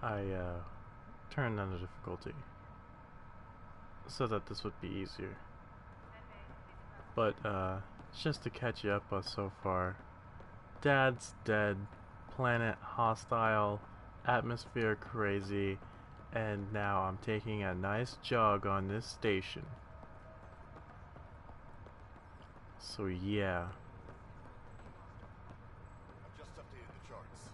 I turned on the difficulty so that this would be easier. But just to catch you up on so far, Dad's dead, planet hostile, atmosphere crazy, and now I'm taking a nice jog on this station. So yeah. I've just updated the charts.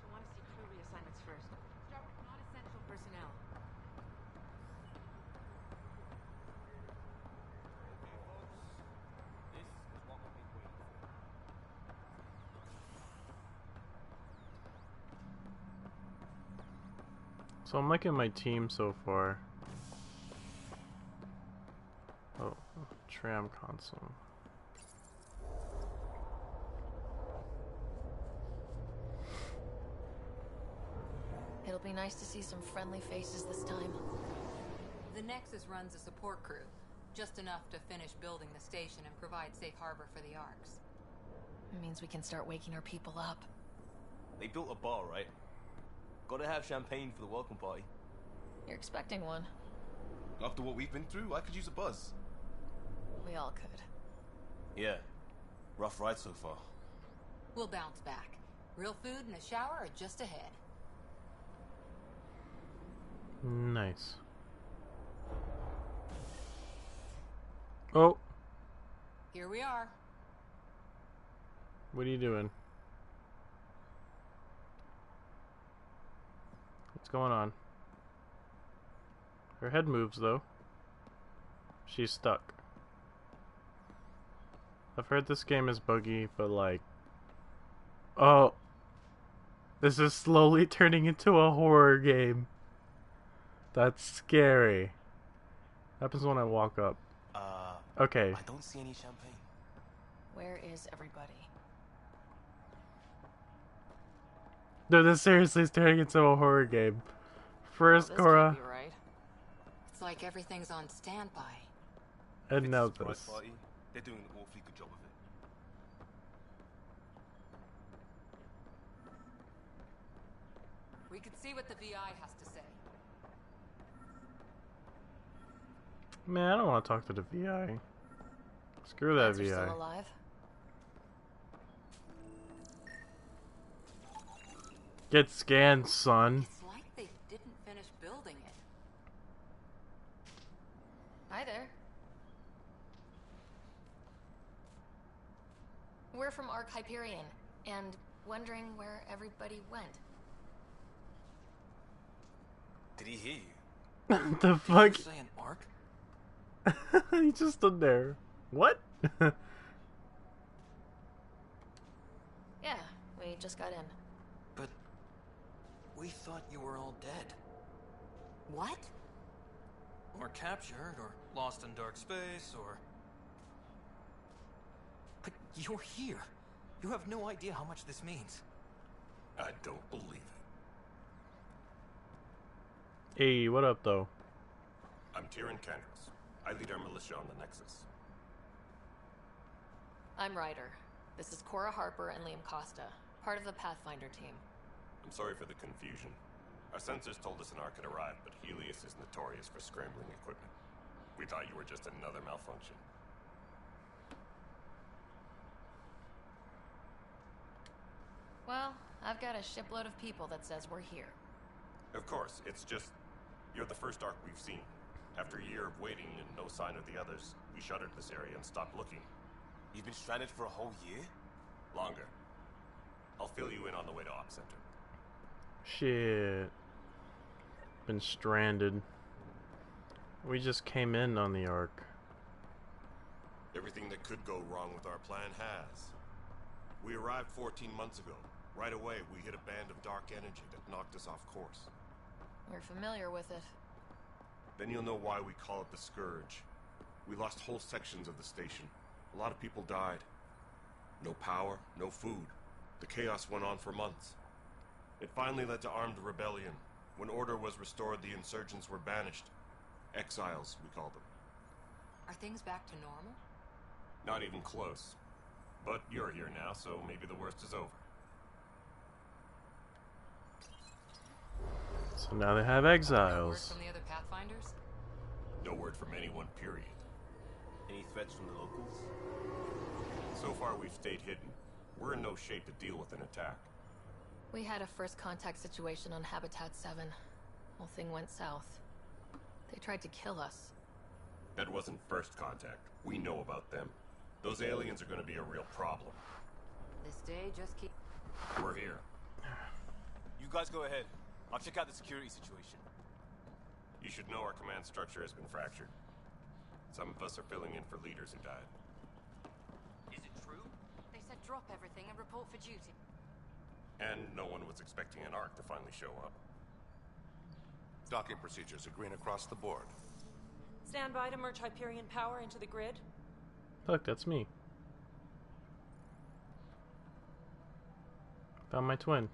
She'll want to see crew reassignments first. Start with non-essential personnel. Okay, folks. This is what we've been waiting for. So I'm liking my team so far. Oh, tram console. It'll be nice to see some friendly faces this time. The Nexus runs a support crew, just enough to finish building the station and provide safe harbor for the Arks. It means we can start waking our people up. They built a bar, right? Gotta have champagne for the welcome party. You're expecting one. After what we've been through, I could use a buzz. We all could. Yeah. Rough ride so far. We'll bounce back. Real food and a shower are just ahead. Nice. Oh, Here we are. what are you doing? What's going on? Her head moves though. She's stuck. I've heard this game is buggy, but like... Oh! This is slowly turning into a horror game. That's scary. Happens when I walk up. Okay. I don't see any champagne. Where is everybody? No, this seriously is turning into a horror game. First, This Cora, can't be right. It's like everything's on standby. and If now it's a surprise this. party, they're doing an awfully good job of it. We could see what the VI has to say. Man, I don't want to talk to the VI. Screw that Fans are VI. still alive. Get scanned, son. It's like they didn't finish building it. Hi there. We're from Ark Hyperion, and wondering where everybody went. Did he hear you? The fuck? Saying Ark? He just stood there. What? Yeah, we just got in. But we thought you were all dead. What? Or captured, or lost in dark space, or... But you're here. You have no idea how much this means. I don't believe it. Hey, what up, though? I'm Tyrion Candros. I lead our militia on the Nexus. I'm Ryder. This is Cora Harper and Liam Costa, part of the Pathfinder team. I'm sorry for the confusion. Our sensors told us an Ark had arrived, but Helios is notorious for scrambling equipment. We thought you were just another malfunction. Well, I've got a shipload of people that says we're here. Of course, it's just... You're the first Ark we've seen. After a year of waiting and no sign of the others, we shuttered this area and stopped looking. You've been stranded for a whole year? Longer. I'll fill you in on the way to Op Center. Shit. Been stranded. We just came in on the Ark. Everything that could go wrong with our plan has. We arrived 14 months ago. Right away, we hit a band of dark energy that knocked us off course. We're familiar with it. Then you'll know why we call it the Scourge. We lost whole sections of the station. A lot of people died. No power, no food. The chaos went on for months. It finally led to armed rebellion. When order was restored, the insurgents were banished. Exiles, we call them. Are things back to normal? Not even close. But you're here now, so maybe the worst is over. So now they have No word exiles. from the other Pathfinders? No word from anyone, period. Any threats from the locals? So far, we've stayed hidden. We're in no shape to deal with an attack. We had a first contact situation on Habitat 7. Whole thing went south. They tried to kill us. That wasn't first contact. We know about them. Those aliens are going to be a real problem. This day, just keep... We're here. You guys go ahead. I'll check out the security situation. You should know our command structure has been fractured. Some of us are filling in for leaders who died. Is it true? They said drop everything and report for duty. And no one was expecting an Ark to finally show up. Docking procedures agreeing across the board. Stand by to merge Hyperion power into the grid. Look, that's me. Found my twin.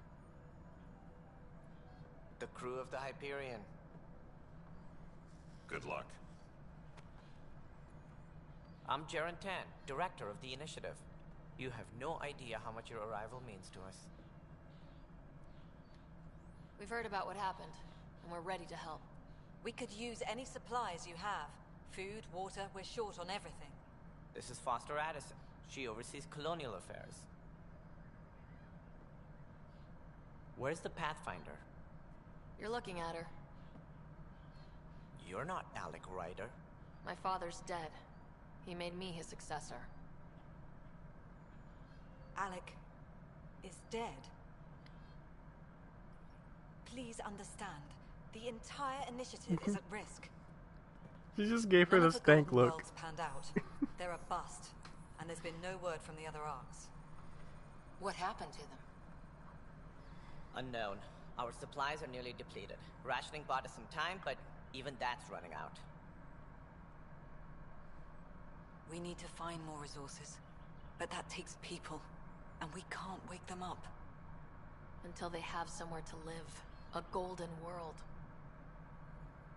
The crew of the Hyperion. Good luck. I'm Jaren Tan, director of the initiative. You have no idea how much your arrival means to us. We've heard about what happened, and we're ready to help. We could use any supplies you have. Food, water, we're short on everything. This is Foster Addison. She oversees colonial affairs. Where's the Pathfinder? You're looking at her. You're not Alec Ryder. My father's dead. He made me his successor. Alec is dead. Please understand, the entire initiative is at risk. She just gave her None the of stank Golden look. Worlds panned out. They're a bust, and there's been no word from the other arcs. What happened to them? Unknown. Our supplies are nearly depleted. Rationing bought us some time, but even that's running out. We need to find more resources, but that takes people, and we can't wake them up. Until they have somewhere to live. A golden world.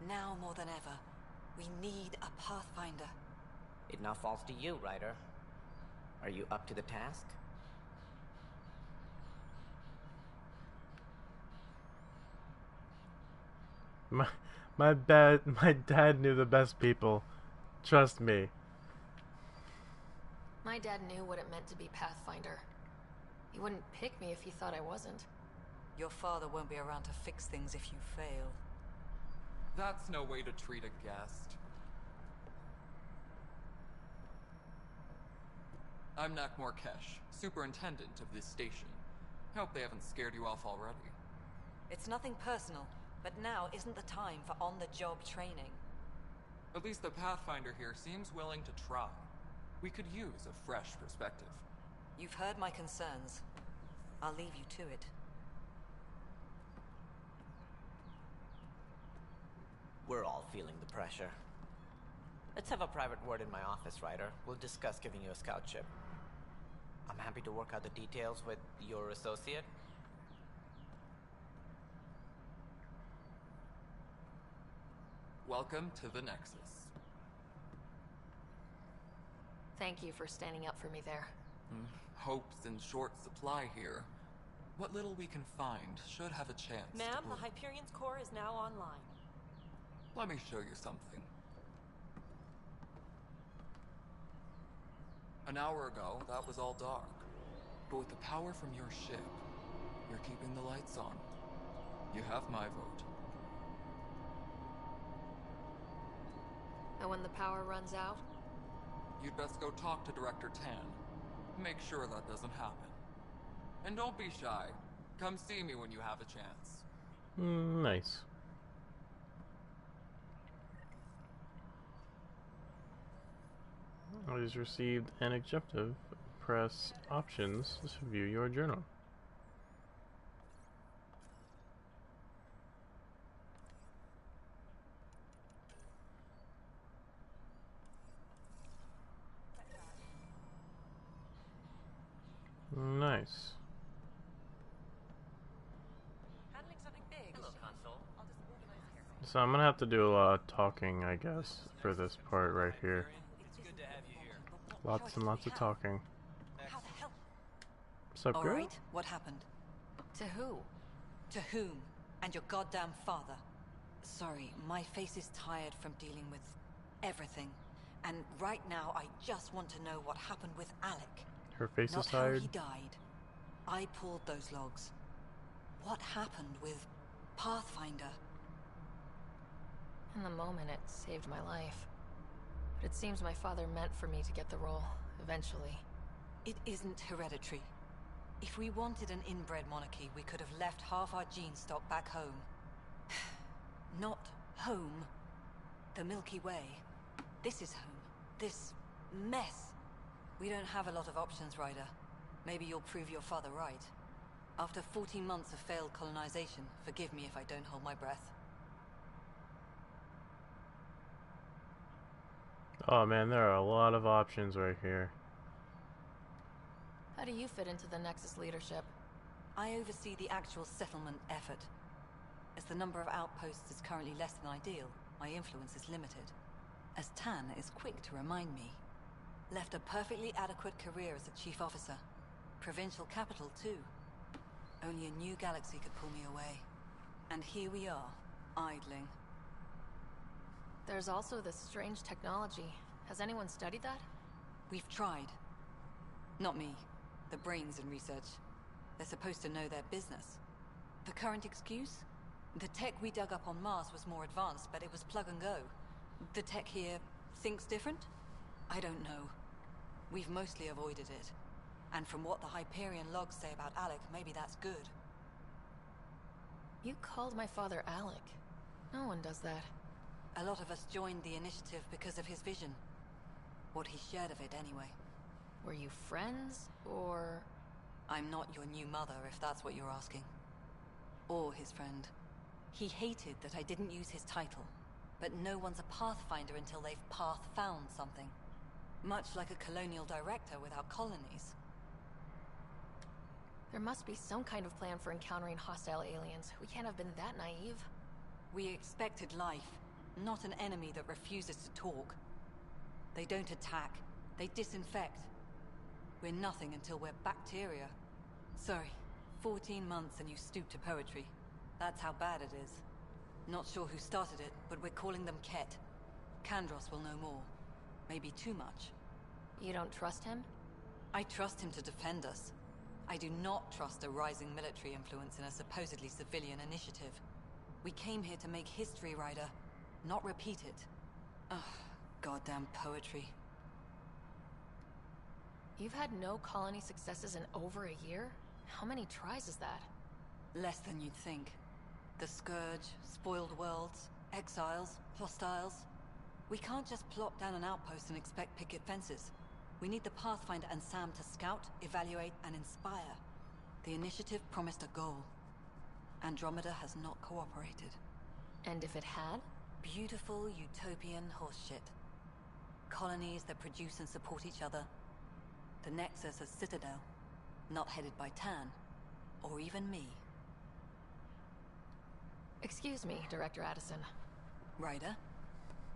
Now more than ever, we need a Pathfinder. It now falls to you, Ryder. Are you up to the task? My dad knew the best people. Trust me. My dad knew what it meant to be Pathfinder. He wouldn't pick me if he thought I wasn't. Your father won't be around to fix things if you fail. That's no way to treat a guest. I'm Nakmor Kesh, superintendent of this station. Hope they haven't scared you off already. It's nothing personal, but now isn't the time for on-the-job training. At least the Pathfinder here seems willing to try. We could use a fresh perspective. You've heard my concerns. I'll leave you to it. We're all feeling the pressure. Let's have a private word in my office, Ryder. We'll discuss giving you a scout ship. I'm happy to work out the details with your associate. Welcome to the Nexus. Thank you for standing up for me there. Hope's in short supply here. What little we can find should have a chance. Ma'am, the Hyperion's core is now online. Let me show you something. An hour ago, that was all dark. But with the power from your ship, you're keeping the lights on. You have my vote. And when the power runs out? You'd best go talk to Director Tan. Make sure that doesn't happen. And don't be shy. Come see me when you have a chance. Nice. I just received an objective. Press options to view your journal. Nice. Handling something big. Hello, console. I'll just organize here. So I'm gonna have to do a lot of talking, I guess, for this part right here. It's good to have you here. Lots and lots of talking. How the hell? What's up, All girl? right, what happened? To who? To whom? and your goddamn father. Sorry, my face is tired from dealing with everything. And right now, I just want to know what happened with Alec. Her face Not is tired. how he died. I pulled those logs. What happened with Pathfinder? In the moment, it saved my life. But it seems my father meant for me to get the role, eventually. It isn't hereditary. If we wanted an inbred monarchy, we could have left half our gene stock back home. Not home. The Milky Way. This is home. This mess. We don't have a lot of options, Ryder. Maybe you'll prove your father right. After 14 months of failed colonization, forgive me if I don't hold my breath. Oh man, there are a lot of options right here. How do you fit into the Nexus leadership? I oversee the actual settlement effort. As the number of outposts is currently less than ideal, my influence is limited. As Tan is quick to remind me. Left a perfectly adequate career as a chief officer. Provincial capital, too. Only a new galaxy could pull me away. And here we are, idling. There's also this strange technology. Has anyone studied that? We've tried. Not me. The brains in research. They're supposed to know their business. The current excuse? The tech we dug up on Mars was more advanced, but it was plug and go. The tech here thinks different? I don't know. We've mostly avoided it. And from what the Hyperion logs say about Alec, maybe that's good. You called my father Alec. No one does that. A lot of us joined the initiative because of his vision. What he shared of it, anyway. Were you friends, or...? I'm not your new mother, if that's what you're asking. Or his friend. He hated that I didn't use his title. But no one's a Pathfinder until they've path-found something. Much like a colonial director without colonies. There must be some kind of plan for encountering hostile aliens. We can't have been that naive. We expected life, not an enemy that refuses to talk. They don't attack, they disinfect. We're nothing until we're bacteria. Sorry, 14 months and you stoop to poetry. That's how bad it is. Not sure who started it, but we're calling them Ket. Kandros will know more. Maybe too much. You don't trust him? I trust him to defend us. I do not trust a rising military influence in a supposedly civilian initiative. We came here to make history, Ryder, not repeat it. Ugh, goddamn poetry. You've had no colony successes in over a year? How many tries is that? Less than you'd think. The Scourge, spoiled worlds, exiles, hostiles. We can't just plop down an outpost and expect picket fences. We need the Pathfinder and Sam to scout, evaluate, and inspire. The initiative promised a goal. Andromeda has not cooperated. And if it had? Beautiful utopian horseshit. Colonies that produce and support each other. The Nexus as Citadel, not headed by Tan, or even me. Excuse me, Director Addison. Ryder?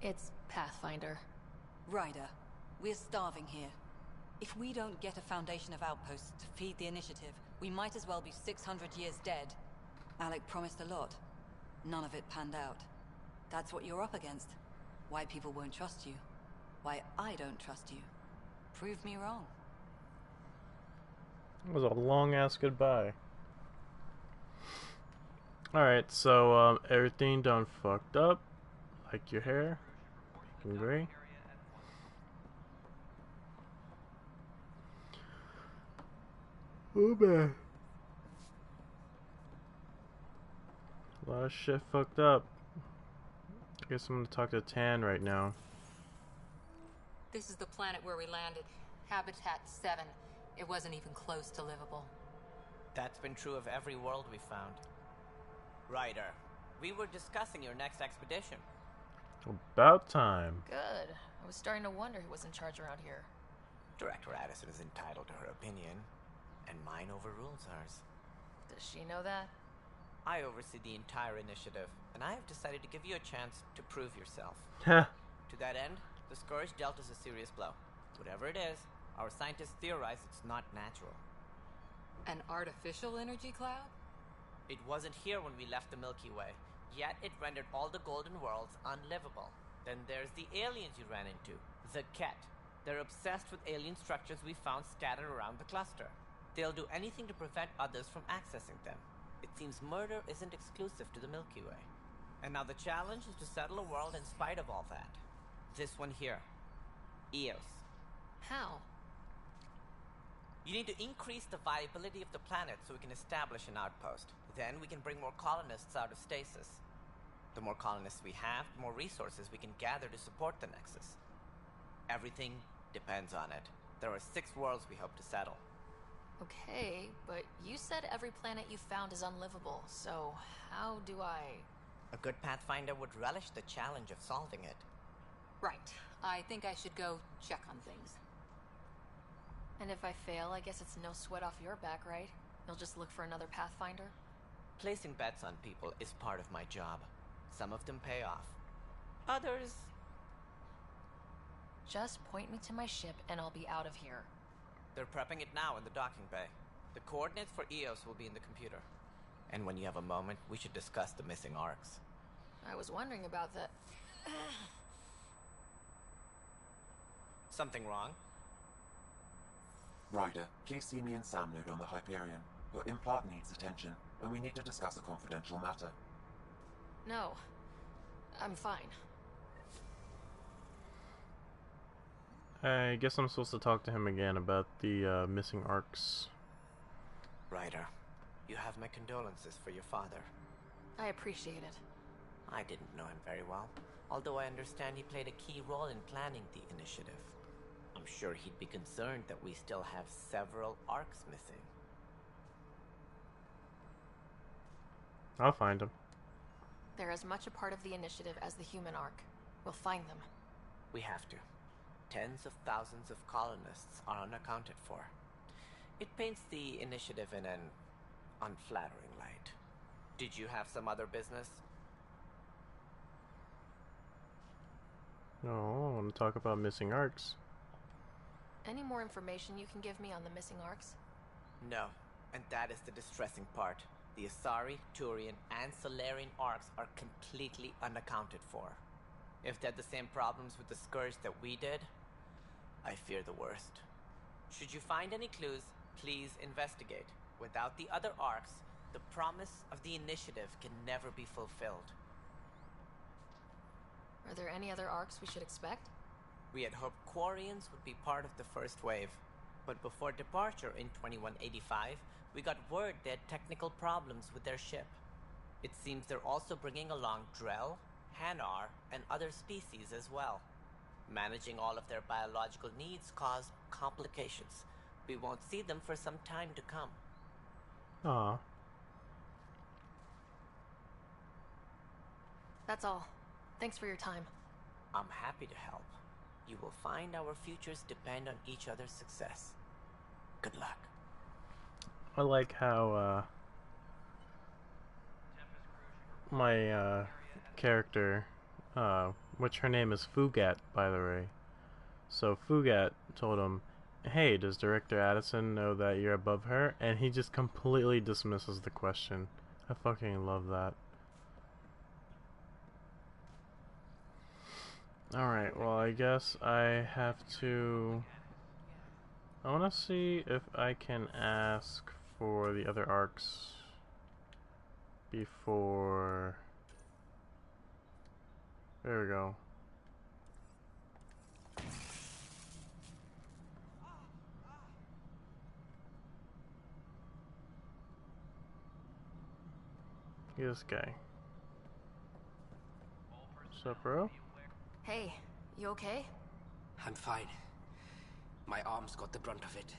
It's Pathfinder. Ryder, we're starving here. If we don't get a foundation of outposts to feed the initiative, we might as well be 600 years dead. Alec promised a lot. None of it panned out. That's what you're up against. Why people won't trust you. Why I don't trust you. Prove me wrong. It was a long-ass goodbye. Alright, so, everything done fucked up. Like your hair. Pink and gray. Oh man. A lot of shit fucked up. I guess I'm gonna talk to Tan right now. This is the planet where we landed. Habitat 7. It wasn't even close to livable. That's been true of every world we found. Ryder, we were discussing your next expedition. About time. Good. I was starting to wonder who was in charge around here. Director Addison is entitled to her opinion, and mine overrules hers. Does she know that? I oversee the entire initiative, and I have decided to give you a chance to prove yourself. Heh. To that end, the Scourge dealt us a serious blow. Whatever it is, our scientists theorize it's not natural. An artificial energy cloud? It wasn't here when we left the Milky Way, yet it rendered all the golden worlds unlivable. Then there's the aliens you ran into, the Ket. They're obsessed with alien structures we found scattered around the cluster. They'll do anything to prevent others from accessing them. It seems murder isn't exclusive to the Milky Way. And now the challenge is to settle a world in spite of all that. This one here. Eos. How? You need to increase the viability of the planet so we can establish an outpost. Then we can bring more colonists out of stasis. The more colonists we have, the more resources we can gather to support the Nexus. Everything depends on it. There are 6 worlds we hope to settle. Okay, but you said every planet you found is unlivable, so how do I... A good Pathfinder would relish the challenge of solving it. Right. I think I should go check on things. And if I fail, I guess it's no sweat off your back, right? You'll just look for another Pathfinder? Placing bets on people is part of my job. Some of them pay off. Others... Just point me to my ship and I'll be out of here. They're prepping it now in the docking bay. The coordinates for Eos will be in the computer. And when you have a moment, we should discuss the missing arcs. I was wondering about that. Something wrong? Ryder, please see me and Sam node on the Hyperion. Your implant needs attention, and we need to discuss a confidential matter. No. I'm fine. I guess I'm supposed to talk to him again about the missing arcs. Ryder, you have my condolences for your father. I appreciate it. I didn't know him very well, although I understand he played a key role in planning the initiative. I'm sure he'd be concerned that we still have several arcs missing. I'll find him. They're as much a part of the initiative as the human arc. We'll find them. We have to. Tens of thousands of colonists are unaccounted for. It paints the initiative in an unflattering light. Did you have some other business? No, I want to talk about missing arcs. Any more information you can give me on the missing arcs? No, and that is the distressing part. The Asari, Turian, and Solarian arcs are completely unaccounted for. If they had the same problems with the Scourge that we did, I fear the worst. Should you find any clues, please investigate. Without the other arcs, the promise of the initiative can never be fulfilled. Are there any other arcs we should expect? We had hoped Quarians would be part of the first wave, but before departure in 2185, we got word they had technical problems with their ship. It seems they're also bringing along Drell, Hanar, and other species as well. Managing all of their biological needs caused complications. We won't see them for some time to come. Ah. That's all. Thanks for your time. I'm happy to help. You will find our futures depend on each other's success. Good luck. I like how my character, which her name is Fugat, by the way. So Fugat told him, "Hey, does Director Addison know that you're above her?" And he just completely dismisses the question. I fucking love that. Alright, well, I guess I have to... I want to see if I can ask for the other arcs before... There we go. This guy. What's up, bro? Hey, you okay? I'm fine. My arms got the brunt of it.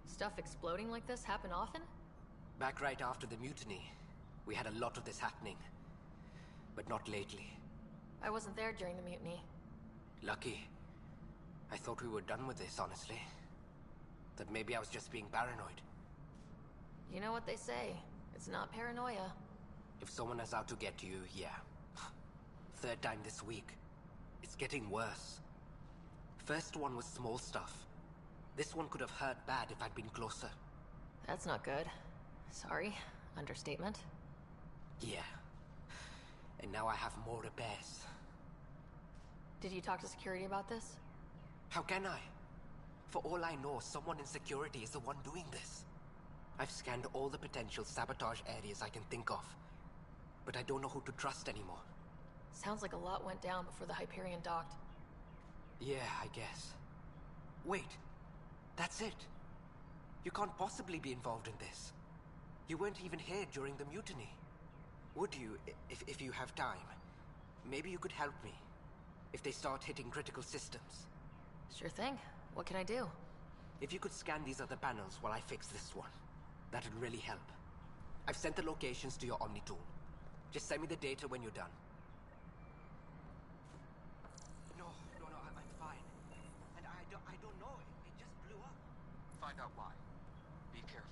Stuff exploding like this happen often? Back right after the mutiny, we had a lot of this happening. But not lately. I wasn't there during the mutiny. Lucky. I thought we were done with this, honestly. That maybe I was just being paranoid. You know what they say. It's not paranoia. If someone is out to get you, yeah. Third time this week. It's getting worse. First one was small stuff. This one could have hurt bad if I'd been closer. That's not good. Sorry. Understatement? Yeah. And now I have more repairs. Did you talk to security about this? How can I? For all I know, someone in security is the one doing this. I've scanned all the potential sabotage areas I can think of, but I don't know who to trust anymore. Sounds like a lot went down before the Hyperion docked. Yeah, I guess. Wait, that's it. You can't possibly be involved in this. You weren't even here during the mutiny. Would you, if you have time? Maybe you could help me, if they start hitting critical systems. Sure thing. What can I do? If you could scan these other panels while I fix this one, that'd really help. I've sent the locations to your Omni tool. Just send me the data when you're done. No, I'm fine. And I don't know, it just blew up. Find out why. Be careful.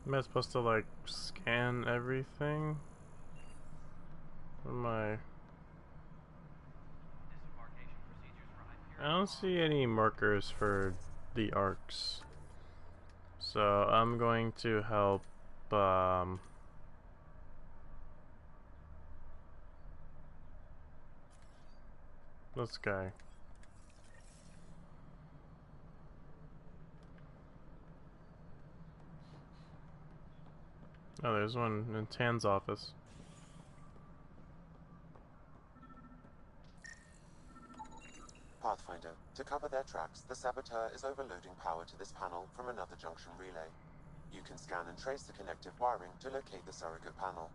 Am I supposed to like scan everything? What am I? I don't see any markers for the arcs, so I'm going to help this guy. Oh, there's one in Tan's office. Pathfinder, to cover their tracks, the saboteur is overloading power to this panel from another junction relay. You can scan and trace the connective wiring to locate the surrogate panel.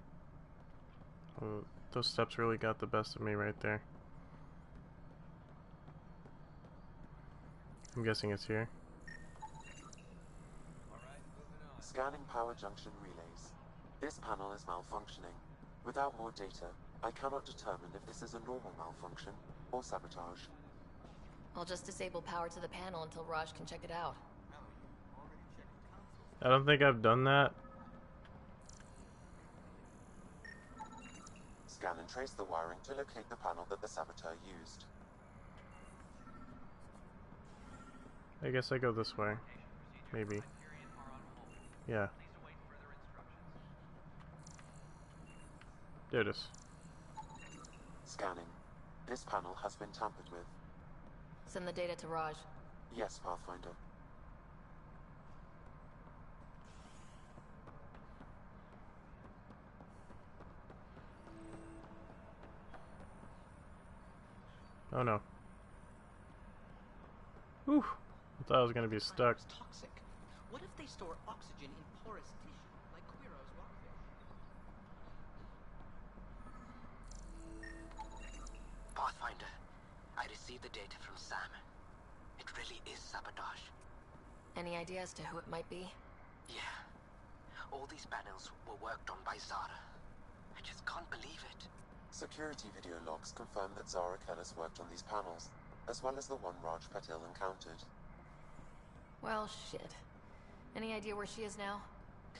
Oh, those steps really got the best of me right there. I'm guessing it's here. Scanning power junction relays. This panel is malfunctioning. Without more data, I cannot determine if this is a normal malfunction or sabotage. I'll just disable power to the panel until Raj can check it out. I don't think I've done that. Scan and trace the wiring to locate the panel that the saboteur used. I guess I go this way. Maybe. Yeah. There it is. Scanning. This panel has been tampered with. Send the data to Raj. Yes, Pathfinder. Oh no. Whew. I thought I was gonna be stuck. Toxic. What if they store oxygen in porous tissue, like Quiro's rockfish? Pathfinder, I received the data from Sam. It really is sabotage. Any idea as to who it might be? Yeah. All these panels were worked on by Zara. I just can't believe it. Security video logs confirm that Zara Kellis worked on these panels, as well as the one Raj Patil encountered. Well, shit. Any idea where she is now?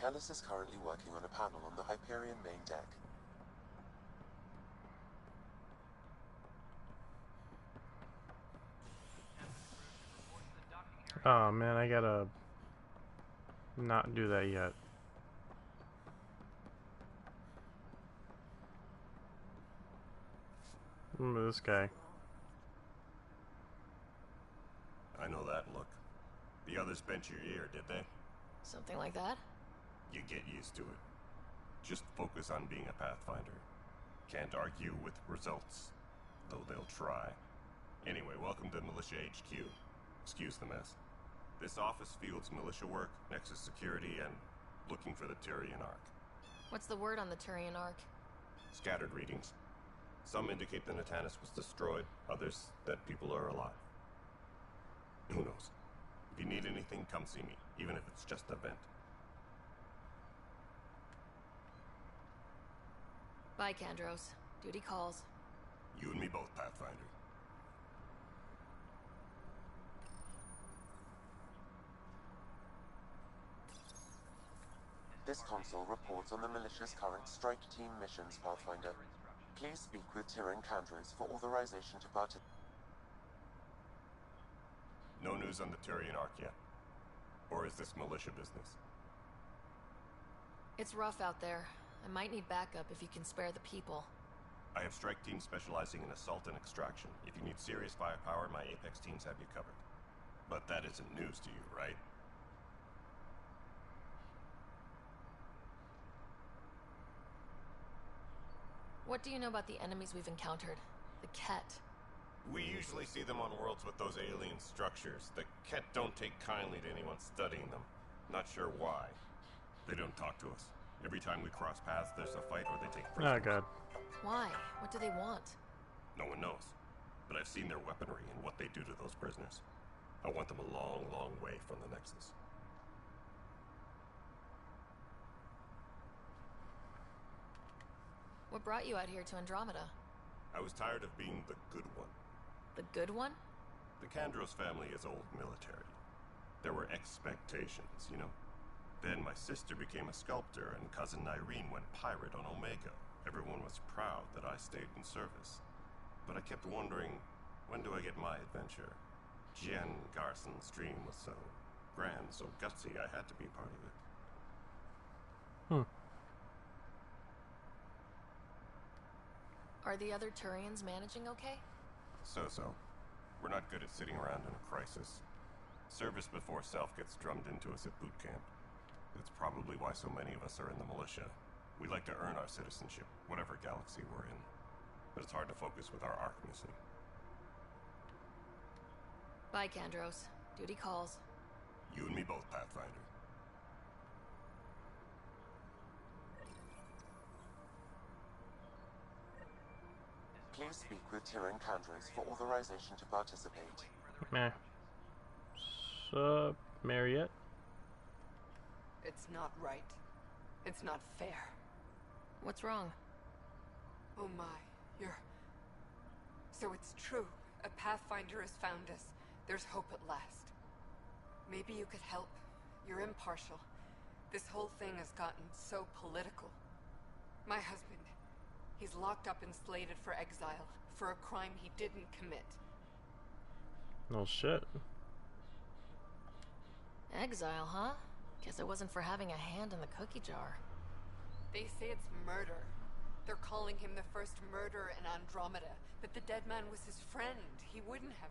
Kellis is currently working on a panel on the Hyperion main deck. Oh man, I gotta not do that yet. Remember this guy. I know that look. The others bent your ear, did they? Something like that? You get used to it. Just focus on being a Pathfinder. Can't argue with results, though they'll try. Anyway, welcome to Militia HQ. Excuse the mess. This office fields militia work, Nexus security, and looking for the Turian Ark. What's the word on the Turian Ark? Scattered readings. Some indicate the Natanus was destroyed, others that people are alive. Who knows? If you need anything, come see me, even if it's just a vent. Bye, Kandros. Duty calls. You and me both, Pathfinder. This console reports on the militia's current strike team missions, Pathfinder. Please speak with Tyrion Kandros for authorization to participate. No news on the Turian Ark yet. Or is this militia business? It's rough out there. I might need backup if you can spare the people. I have strike teams specializing in assault and extraction. If you need serious firepower, my Apex teams have you covered. But that isn't news to you, right? What do you know about the enemies we've encountered? The Ket. We usually see them on worlds with those alien structures. The Ket don't take kindly to anyone studying them. Not sure why. They don't talk to us. Every time we cross paths, there's a fight or they take prisoners. Oh god. Why? What do they want? No one knows. But I've seen their weaponry and what they do to those prisoners. I want them a long, long way from the Nexus. What brought you out here to Andromeda? I was tired of being the good one. The good one? The Kandros family is old military. There were expectations, you know? Then my sister became a sculptor and cousin Irene went pirate on Omega. Everyone was proud that I stayed in service. But I kept wondering, when do I get my adventure? Jen Garson's dream was so grand, so gutsy, I had to be part of it. Are the other Turians managing okay? So-so. We're not good at sitting around in a crisis. Service before self gets drummed into us at boot camp. That's probably why so many of us are in the militia. We like to earn our citizenship, whatever galaxy we're in. But it's hard to focus with our arc missing. Bye, Kandros. Duty calls. You and me both, Pathfinder. Please speak with Tyrion Kandros for authorization to participate. Meh. Sup, Marriott? It's not right. It's not fair. What's wrong? Oh my, you're... So it's true. A Pathfinder has found us. There's hope at last. Maybe you could help. You're impartial. This whole thing has gotten so political. My husband, he's locked up and slated for exile for a crime he didn't commit. No shit. Exile, huh? Guess it wasn't for having a hand in the cookie jar. They say it's murder. They're calling him the first murderer in Andromeda, but the dead man was his friend. He wouldn't have...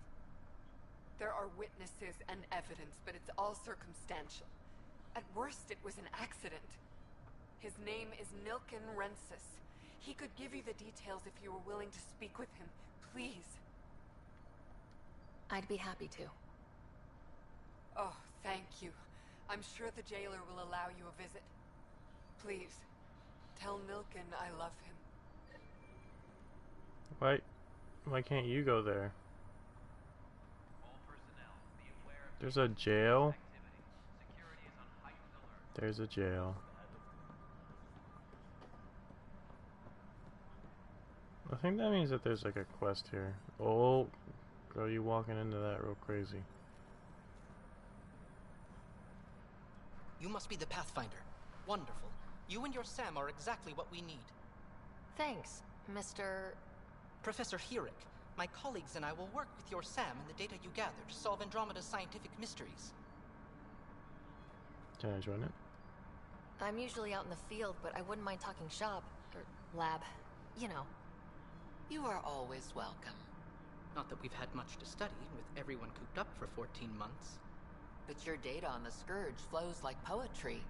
There are witnesses and evidence, but it's all circumstantial. At worst, it was an accident. His name is Nilken Rensis. He could give you the details if you were willing to speak with him. Please. I'd be happy to. Oh, thank you. I'm sure the jailer will allow you a visit. Please, tell Nilken I love him. Why can't you go there? There's a jail? There's a jail. I think that means that there's like a quest here. Oh, girl, you walking into that real crazy. You must be the Pathfinder. Wonderful. You and your Sam are exactly what we need. Thanks, Mr... Professor Herrick. My colleagues and I will work with your Sam and the data you gather to solve Andromeda's scientific mysteries. Can I join it? I'm usually out in the field, but I wouldn't mind talking shop. Or lab. You know. You are always welcome. Not that we've had much to study, with everyone cooped up for 14 months. But your data on the Scourge flows like poetry.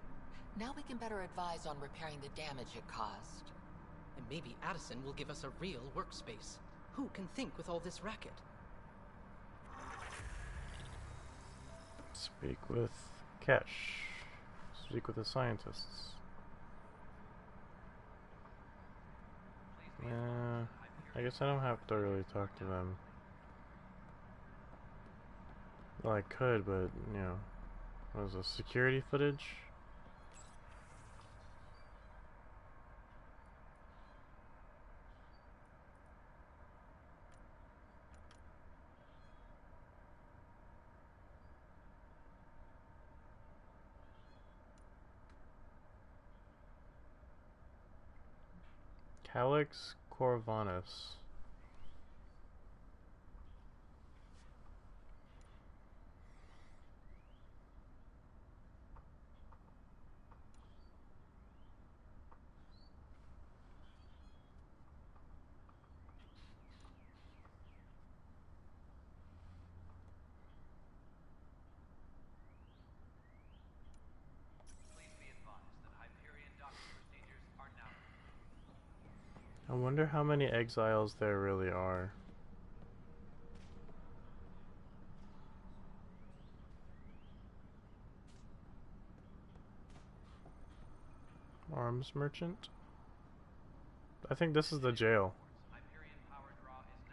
Now we can better advise on repairing the damage it caused. And maybe Addison will give us a real workspace. Who can think with all this racket? Speak with Kesh. Speak with the scientists. I guess I don't have to really talk to them. Well, I could, but, you know, what was this, security footage? Calix Corvanus. I wonder how many exiles there really are. Arms merchant? I think this is the jail.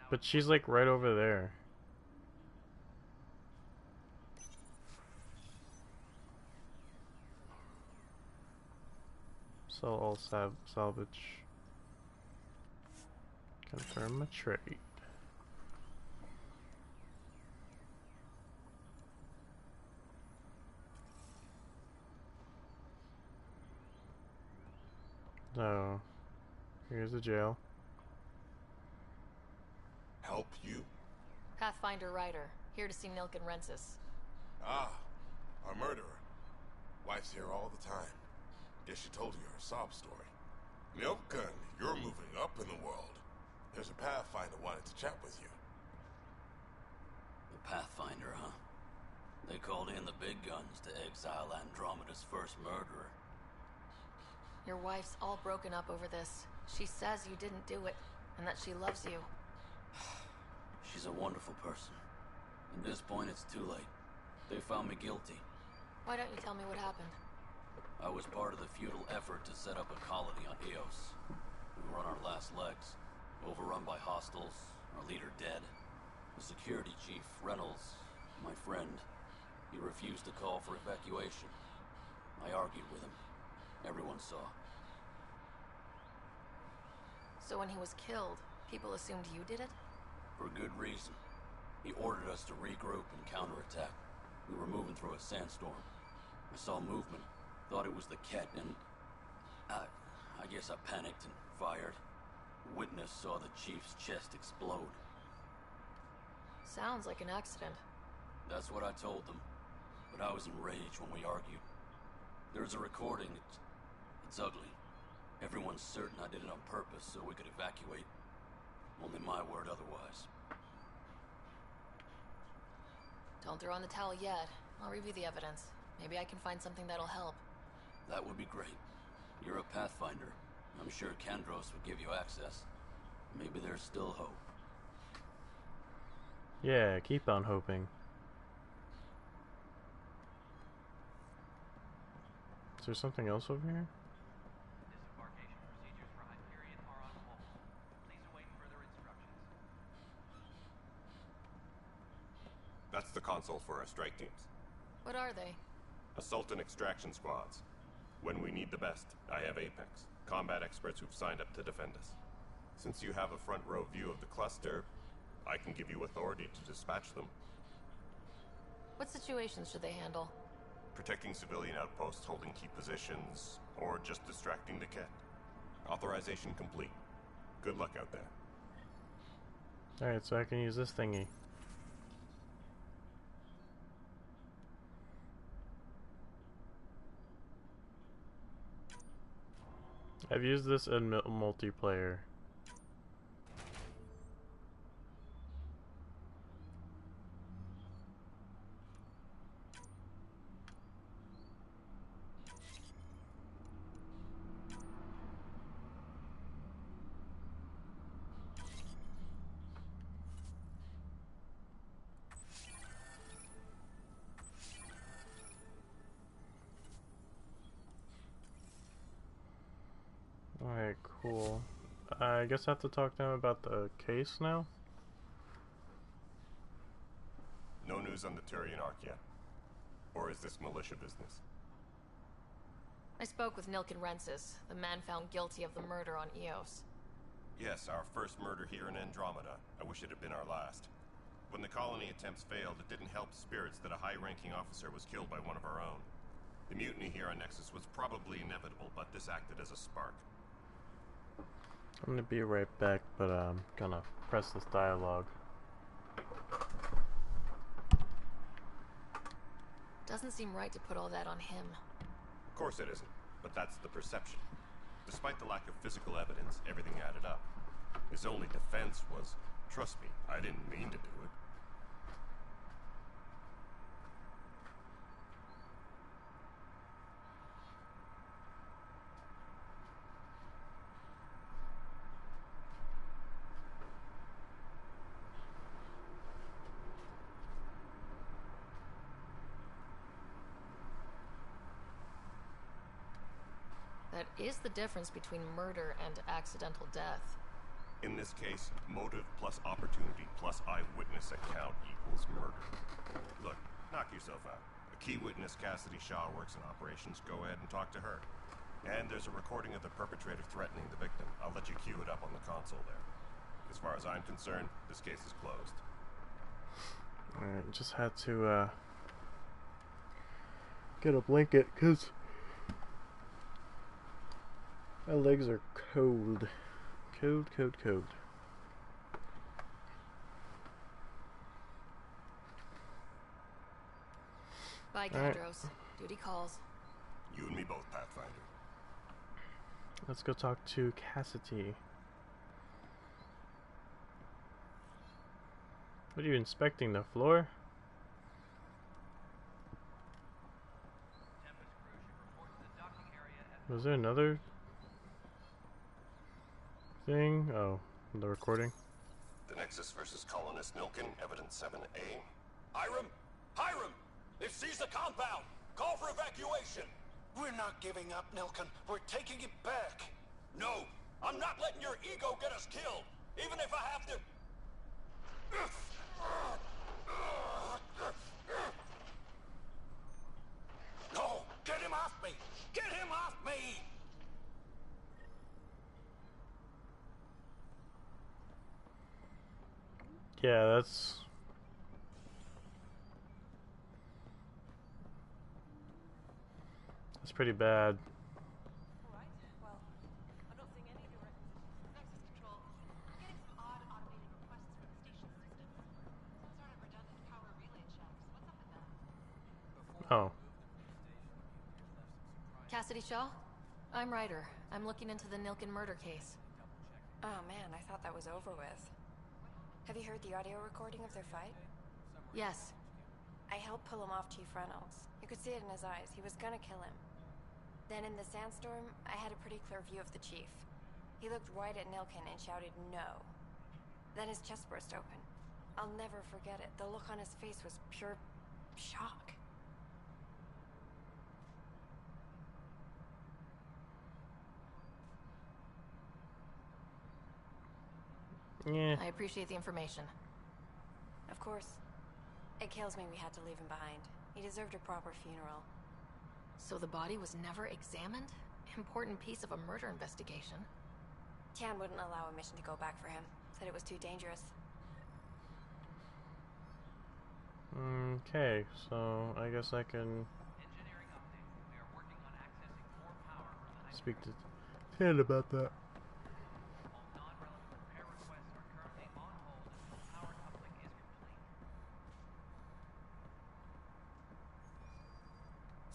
But she's like right over there. Sell all salvage. Confirm a trade. So, here's the jail. Help you? Pathfinder Ryder, here to see Nilk and Rensis. Ah, our murderer. Wife's here all the time. Guess she told you her sob story. Milken, you're moving up in the world. There's a Pathfinder wanted to chat with you. The Pathfinder, huh? They called in the big guns to exile Andromeda's first murderer. Your wife's all broken up over this. She says you didn't do it, and that she loves you. She's a wonderful person. At this point, it's too late. They found me guilty. Why don't you tell me what happened? I was part of the futile effort to set up a colony on Eos. We were on our last legs, overrun by hostiles, our leader dead. The security chief, Reynolds, my friend, he refused to call for evacuation. I argued with him. Everyone saw. So when he was killed, people assumed you did it? For good reason. He ordered us to regroup and counterattack. We were moving through a sandstorm. I saw movement, thought it was the Ket, and I guess I panicked and fired. Witness saw the chief's chest explode. Sounds like an accident. That's what I told them, but I was enraged when we argued. There's a recording. It's ugly. Everyone's certain I did it on purpose so we could evacuate. Only my word otherwise. Don't throw in the towel yet. I'll review the evidence. Maybe I can find something that'll help. That would be great. You're a Pathfinder. I'm sure Kandros would give you access. Maybe there's still hope. Yeah, keep on hoping. Is there something else over here? Disembarkation procedures for Hyperion are on hold. Please await further instructions. That's the console for our strike teams. What are they? Assault and extraction squads. When we need the best, I have Apex, combat experts who've signed up to defend us. Since you have a front row view of the cluster, I can give you authority to dispatch them. What situations should they handle? Protecting civilian outposts holding key positions, or just distracting the Ket. Authorization complete. Good luck out there. Alright, so I can use this thingy. I've used this in multiplayer. Alright, cool. I guess I have to talk to him about the case now? No news on the Turian Ark yet? Or is this militia business? I spoke with Nilk and Rensis, the man found guilty of the murder on Eos. Yes, our first murder here in Andromeda. I wish it had been our last. When the colony attempts failed, it didn't help spirits that a high-ranking officer was killed by one of our own. The mutiny here on Nexus was probably inevitable, but this acted as a spark. I'm gonna be right back, but I'm gonna press this dialogue. Doesn't seem right to put all that on him. Of course it isn't, but that's the perception. Despite the lack of physical evidence, everything added up. His only defense was, trust me, I didn't mean to do it. is the difference between murder and accidental death? In this case, motive plus opportunity plus eyewitness account equals murder. Look, knock yourself out. A key witness, Cassidy Shaw, works in operations. Go ahead and talk to her. And there's a recording of the perpetrator threatening the victim. I'll let you cue it up on the console there. As far as I'm concerned, this case is closed. Alright, just had to get a blanket because my legs are cold. Cold. Bye, Cadros. Right. Duty calls. You and me both, Pathfinder. Let's go talk to Cassidy. What are you inspecting, the floor? Was there another thing? Oh, the recording. The Nexus versus Colonist Nilkin, Evidence 7A. Hiram! They've seized the compound! Call for evacuation! We're not giving up, Nilkin. We're taking it back. No! I'm not letting your ego get us killed! Even if I have to... No! Get him off me! Get him off me! Yeah, that's... That's pretty bad. Oh. Cassidy Shaw? I'm Ryder. I'm looking into the Nilkin murder case. Oh man, I thought that was over with. Have you heard the audio recording of their fight? Yes. I helped pull him off Chief Reynolds. You could see it in his eyes. He was gonna kill him. Then in the sandstorm, I had a pretty clear view of the Chief. He looked right at Nilkin and shouted no. Then his chest burst open. I'll never forget it. The look on his face was pure shock. Yeah. I appreciate the information. Of course. It kills me we had to leave him behind. He deserved a proper funeral. So the body was never examined? Important piece of a murder investigation. Tian wouldn't allow a mission to go back for him. Said it was too dangerous. Okay, so I guess I can speak to Ted about that.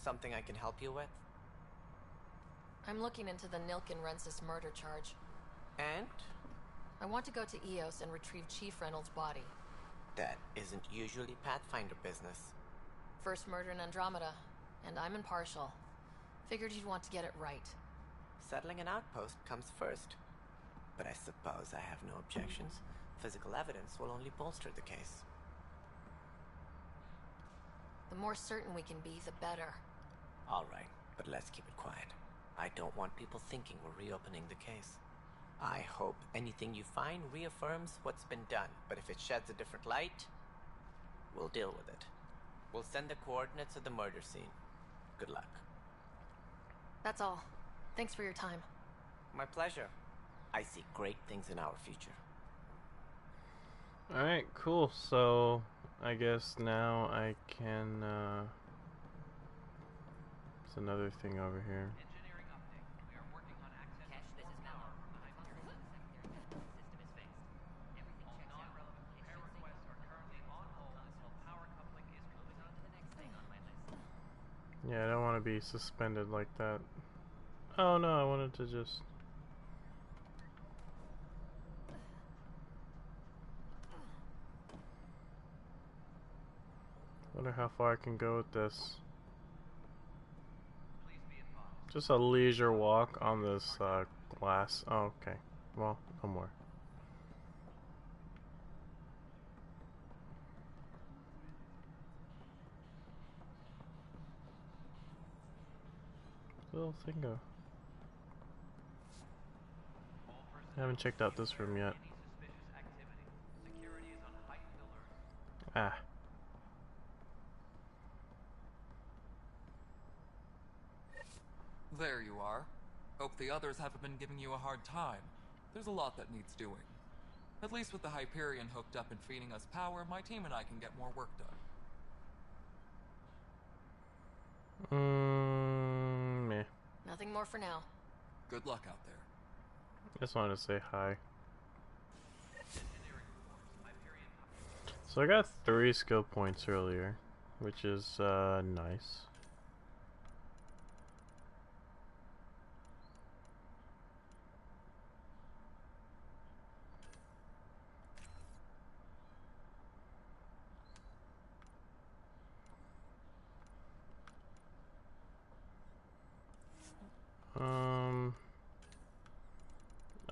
Something I can help you with? I'm looking into the Nilkin-Rensis murder charge. And? I want to go to EOS and retrieve Chief Reynolds' body. That isn't usually Pathfinder business. First murder in Andromeda, and I'm impartial. Figured you'd want to get it right. Settling an outpost comes first. But I suppose I have no objections. Physical evidence will only bolster the case. The more certain we can be, the better. All right, but let's keep it quiet. I don't want people thinking we're reopening the case. I hope anything you find reaffirms what's been done, but if it sheds a different light, we'll deal with it. We'll send the coordinates of the murder scene. Good luck. That's all. Thanks for your time. My pleasure. I see great things in our future. Alright, cool. So, I guess now I can, there's another thing over here. Yeah, I don't want to be suspended like that. Oh no, I wanted to just... Wonder how far I can go with this. Just a leisure walk on this glass. Oh, okay. Well, no more. Little thingo. I haven't checked out this room yet. Ah. There you are. Hope the others haven't been giving you a hard time. There's a lot that needs doing. At least with the Hyperion hooked up and feeding us power, my team and I can get more work done. Meh. Nothing more for now. Good luck out there. Just wanted to say hi. So I got 3 skill points earlier, which is nice.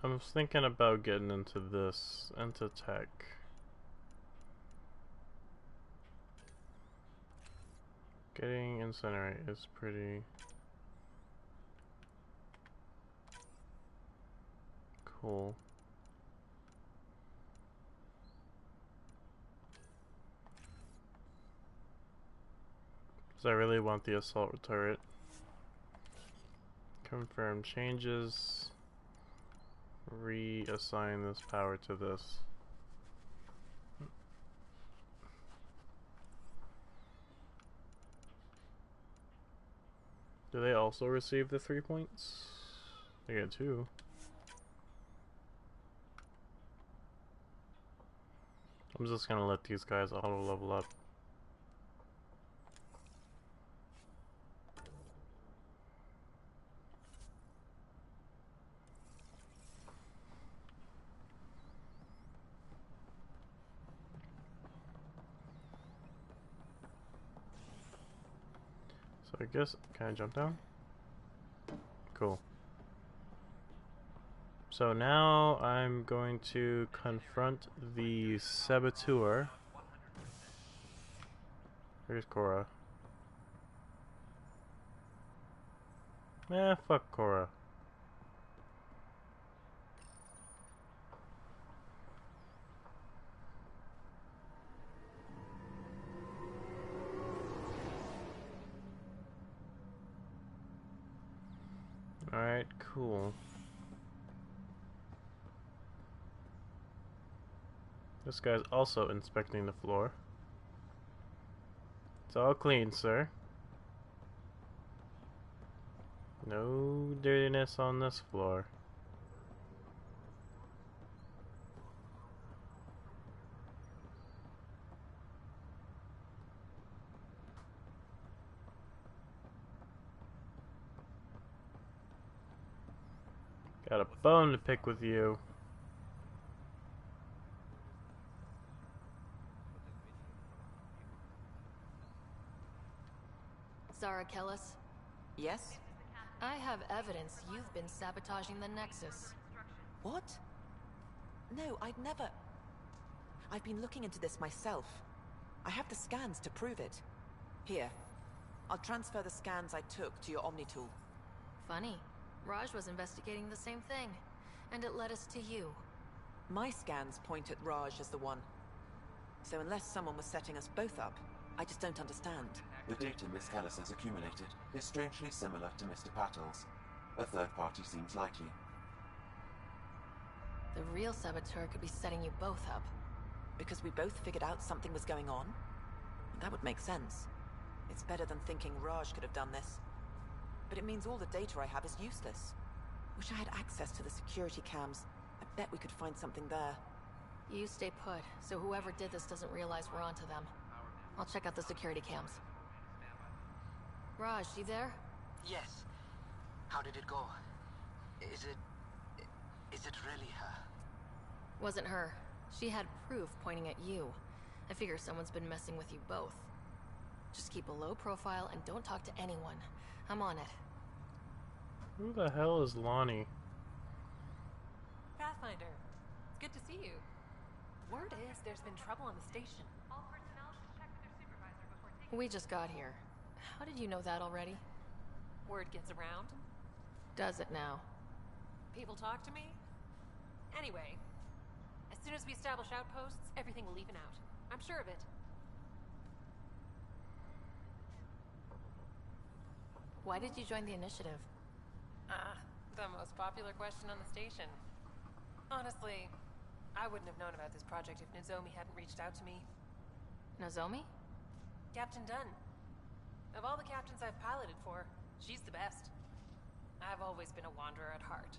I was thinking about getting into this, into tech. Getting incinerate is pretty cool. Because I really want the assault turret. Confirm changes. Reassign this power to this. Do they also receive the 3 points? They get 2. I'm just gonna let these guys auto level up. So I guess, can I jump down? Cool. So now I'm going to confront the saboteur. Where's Cora? Fuck Cora. Alright, cool. This guy's also inspecting the floor. It's all clean, sir. No dirtiness on this floor. Got a bone to pick with you. Zara Kellis? Yes? I have evidence you've been sabotaging the Nexus. What? No, I'd never... I've been looking into this myself. I have the scans to prove it. Here. I'll transfer the scans I took to your Omni tool. Funny. Raj was investigating the same thing, and it led us to you. My scans point at Raj as the one. So unless someone was setting us both up, I just don't understand. The data Miss Kellis has accumulated is strangely similar to Mr. Patel's. A third party seems likely. The real saboteur could be setting you both up. Because we both figured out something was going on? That would make sense. It's better than thinking Raj could have done this. But it means all the data I have is useless. Wish I had access to the security cams. I bet we could find something there. You stay put, so whoever did this doesn't realize we're onto them. I'll check out the security cams. Raj, you there? Yes. How did it go? Is it really her? Wasn't her. She had proof pointing at you. I figure someone's been messing with you both. Just keep a low profile and don't talk to anyone. I'm on it. Who the hell is Lonnie? Pathfinder, it's good to see you. Word is there's been trouble on the station. All personnel should check with their supervisor before taking... We just got here. How did you know that already? Word gets around. Does it now? People talk to me. Anyway, as soon as we establish outposts, everything will even out. I'm sure of it. Why did you join the initiative? The most popular question on the station. Honestly, I wouldn't have known about this project if Nozomi hadn't reached out to me. Nozomi? Captain Dunn. Of all the captains I've piloted for, she's the best. I've always been a wanderer at heart.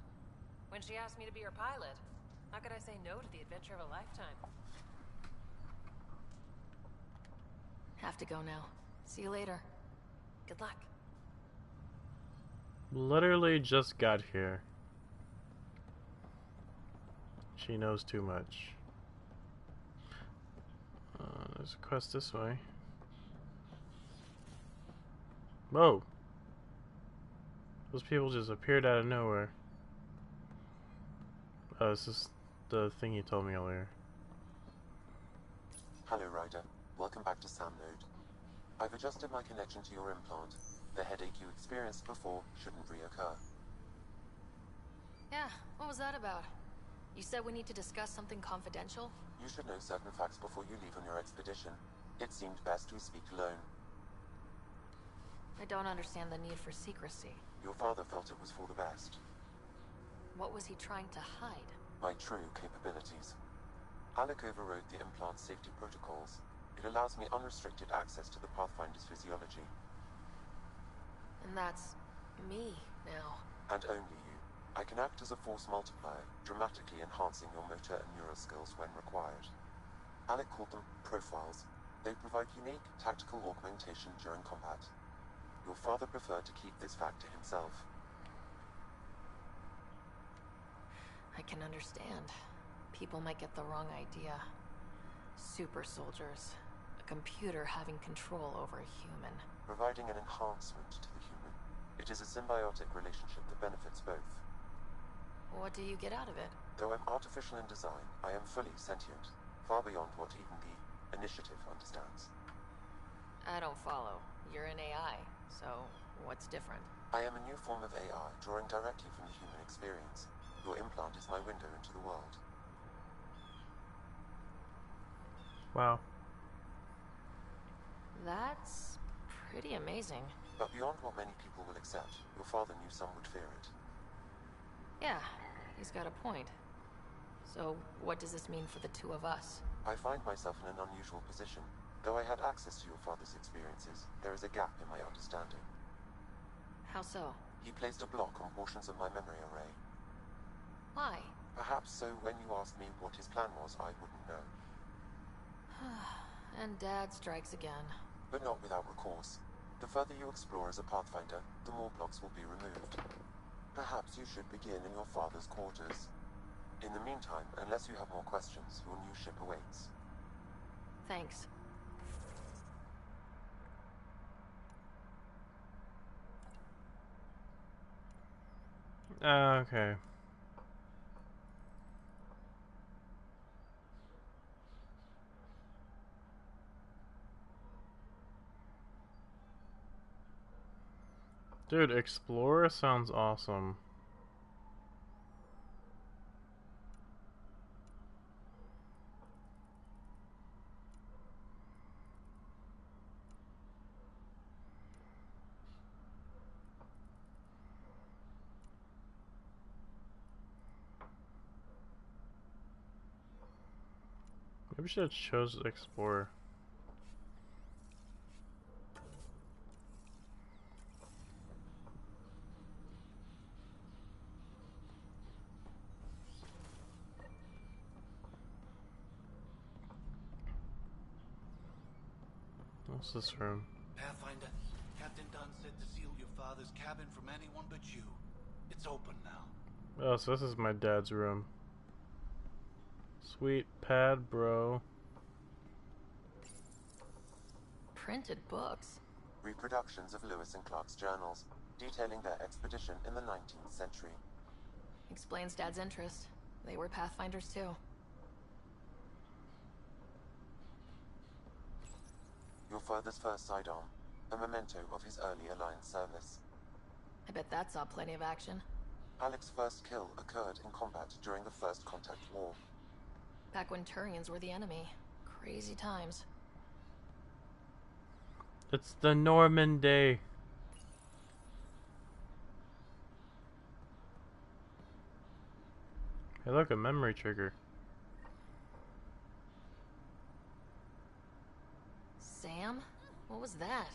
When she asked me to be her pilot, how could I say no to the adventure of a lifetime? Have to go now. See you later. Good luck. Literally just got here. She knows too much. There's a quest this way. Whoa! Those people just appeared out of nowhere. Oh, this is the thing you told me earlier. Hello, Ryder. Welcome back to Sam Node. I've adjusted my connection to your implant. The headache you experienced before shouldn't reoccur. Yeah, what was that about? You said we need to discuss something confidential? You should know certain facts before you leave on your expedition. It seemed best we speak alone. I don't understand the need for secrecy. Your father felt it was for the best. What was he trying to hide? My true capabilities. Alec overrode the implant's safety protocols. It allows me unrestricted access to the Pathfinder's physiology. And that's me now. And only you. I can act as a force multiplier, dramatically enhancing your motor and neural skills when required. Alec called them profiles. They provide unique tactical augmentation during combat. Your father preferred to keep this fact to himself. I can understand. People might get the wrong idea. Super soldiers. A computer having control over a human. Providing an enhancement to the human. It is a symbiotic relationship that benefits both. What do you get out of it? Though I'm artificial in design, I am fully sentient. Far beyond what even the Initiative understands. I don't follow. You're an AI, so what's different? I am a new form of AI, drawing directly from the human experience. Your implant is my window into the world. Wow. That's pretty amazing. But beyond what many people will accept, your father knew some would fear it. Yeah, he's got a point. So, what does this mean for the two of us? I find myself in an unusual position. Though I had access to your father's experiences, there is a gap in my understanding. How so? He placed a block on portions of my memory array. Why? Perhaps so when you asked me what his plan was, I wouldn't know. And Dad strikes again. But not without recourse. The further you explore as a Pathfinder, the more blocks will be removed. Perhaps you should begin in your father's quarters. In the meantime, unless you have more questions, your new ship awaits. Thanks. Okay. Dude, Explorer sounds awesome. Maybe we should have chose Explorer. What's this room? Pathfinder, Captain Dunn said to seal your father's cabin from anyone but you. It's open now. Oh, so this is my dad's room. Sweet pad, bro. Printed books. Reproductions of Lewis and Clark's journals, detailing their expedition in the 19th century. Explains Dad's interest. They were Pathfinders too. Your father's first sidearm, a memento of his early Alliance service. I bet that saw plenty of action. Alec's first kill occurred in combat during the First Contact War. Back when Turians were the enemy. Crazy times. It's the Norman Day. Hey, look, a memory trigger. Sam? What was that?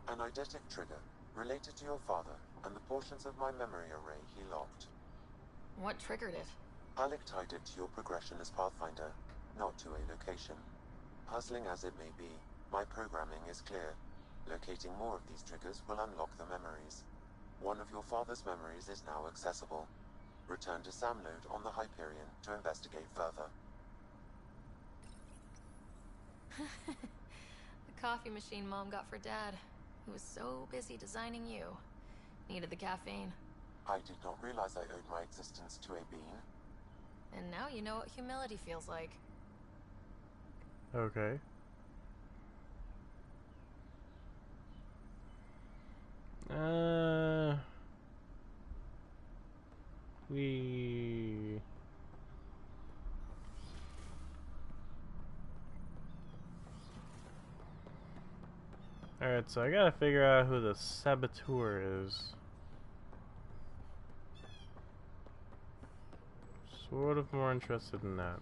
An eidetic trigger, related to your father, and the portions of my memory array he locked. What triggered it? Alec tied it to your progression as Pathfinder, not to a location. Puzzling as it may be, my programming is clear. Locating more of these triggers will unlock the memories. One of your father's memories is now accessible. Return to Sam node on the Hyperion to investigate further. The coffee machine Mom got for Dad. He was so busy designing you. Needed the caffeine. I did not realize I owed my existence to a bean. And now you know what humility feels like. Okay. We... Alright, so I gotta figure out who the saboteur is. Sort of more interested in that.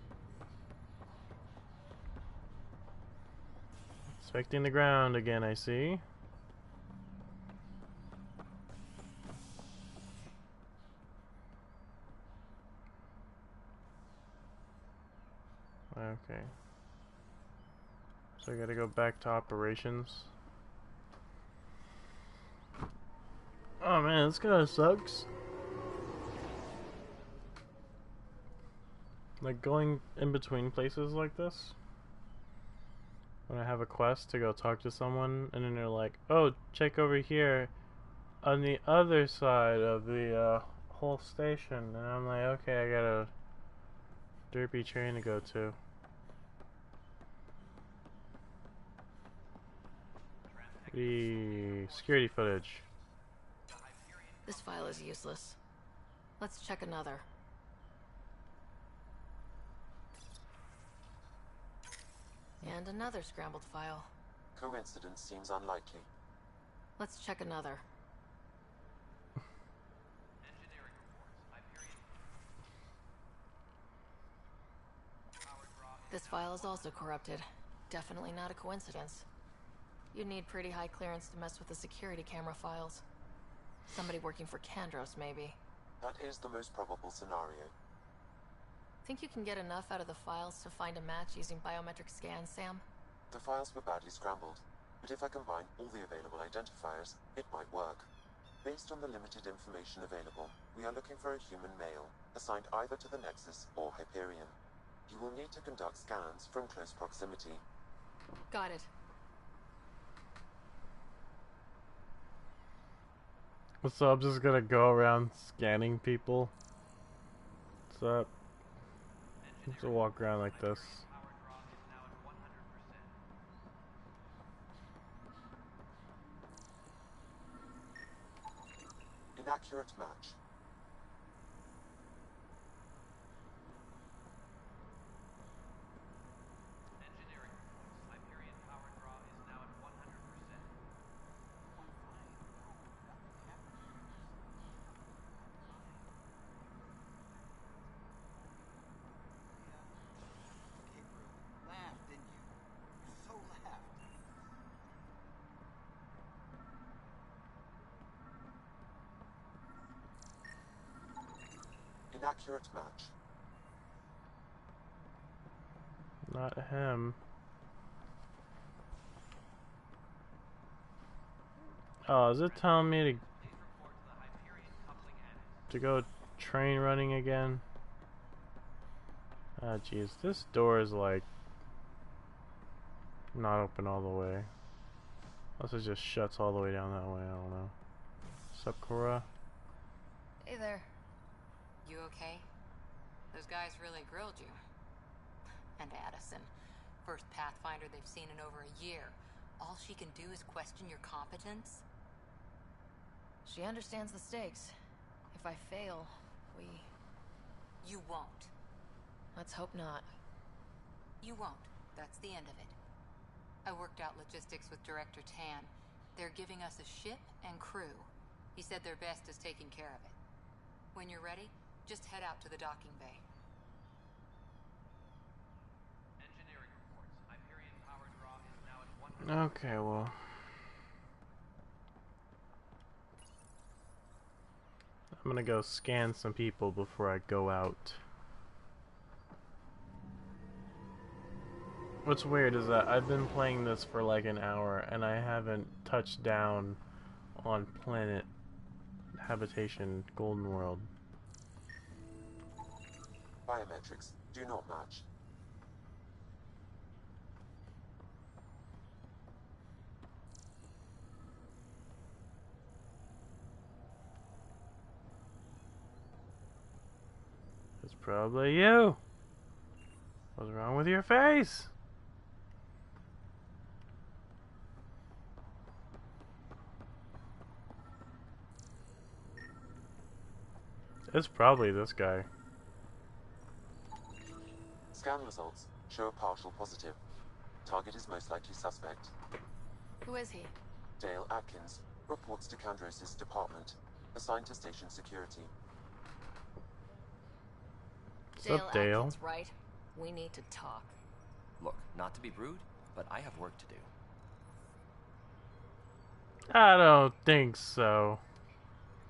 Inspecting the ground again, I see. Okay. So I gotta go back to operations. Oh man, this kinda sucks. Like going in between places like this. When I have a quest to go talk to someone and then they're like, oh, check over here on the other side of the whole station. And I'm like, okay, I got a derpy train to go to. The security footage. This file is useless. Let's check another. And another scrambled file. Coincidence seems unlikely. Let's check another. This file is also corrupted. Definitely not a coincidence. You'd need pretty high clearance to mess with the security camera files. Somebody working for Kandros, maybe. That is the most probable scenario. Think you can get enough out of the files to find a match using biometric scans, Sam? The files were badly scrambled, but if I combine all the available identifiers, it might work. Based on the limited information available, we are looking for a human male, assigned either to the Nexus or Hyperion. You will need to conduct scans from close proximity. Got it. So I'm just gonna go around scanning people. So just walk around like this. Inaccurate match. Inaccurate match. Not him. Oh, is it telling me to go train running again? Ah, jeez, this door is like not open all the way. Unless it just shuts all the way down that way. I don't know. Sup, Cora? Hey there. You okay? Those guys really grilled you. And Addison. First Pathfinder they've seen in over a year. All she can do is question your competence? She understands the stakes. If I fail, we... You won't. Let's hope not. You won't. That's the end of it. I worked out logistics with Director Tan. They're giving us a ship and crew. He said their best is taking care of it. When you're ready, just head out to the docking bay. Engineering reports. Hyperion power draw is now at 100. Okay, well. I'm gonna go scan some people before I go out. What's weird is that I've been playing this for like an hour and I haven't touched down on planet habitation Golden World. Biometrics do not match. It's probably you. What's wrong with your face? It's probably this guy. Scan results show a partial positive. Target is most likely suspect. Who is he? Dale Atkins reports to Kandros' department, assigned to station security. Dale Atkins, right? We need to talk. Look, not to be rude, but I have work to do. I don't think so.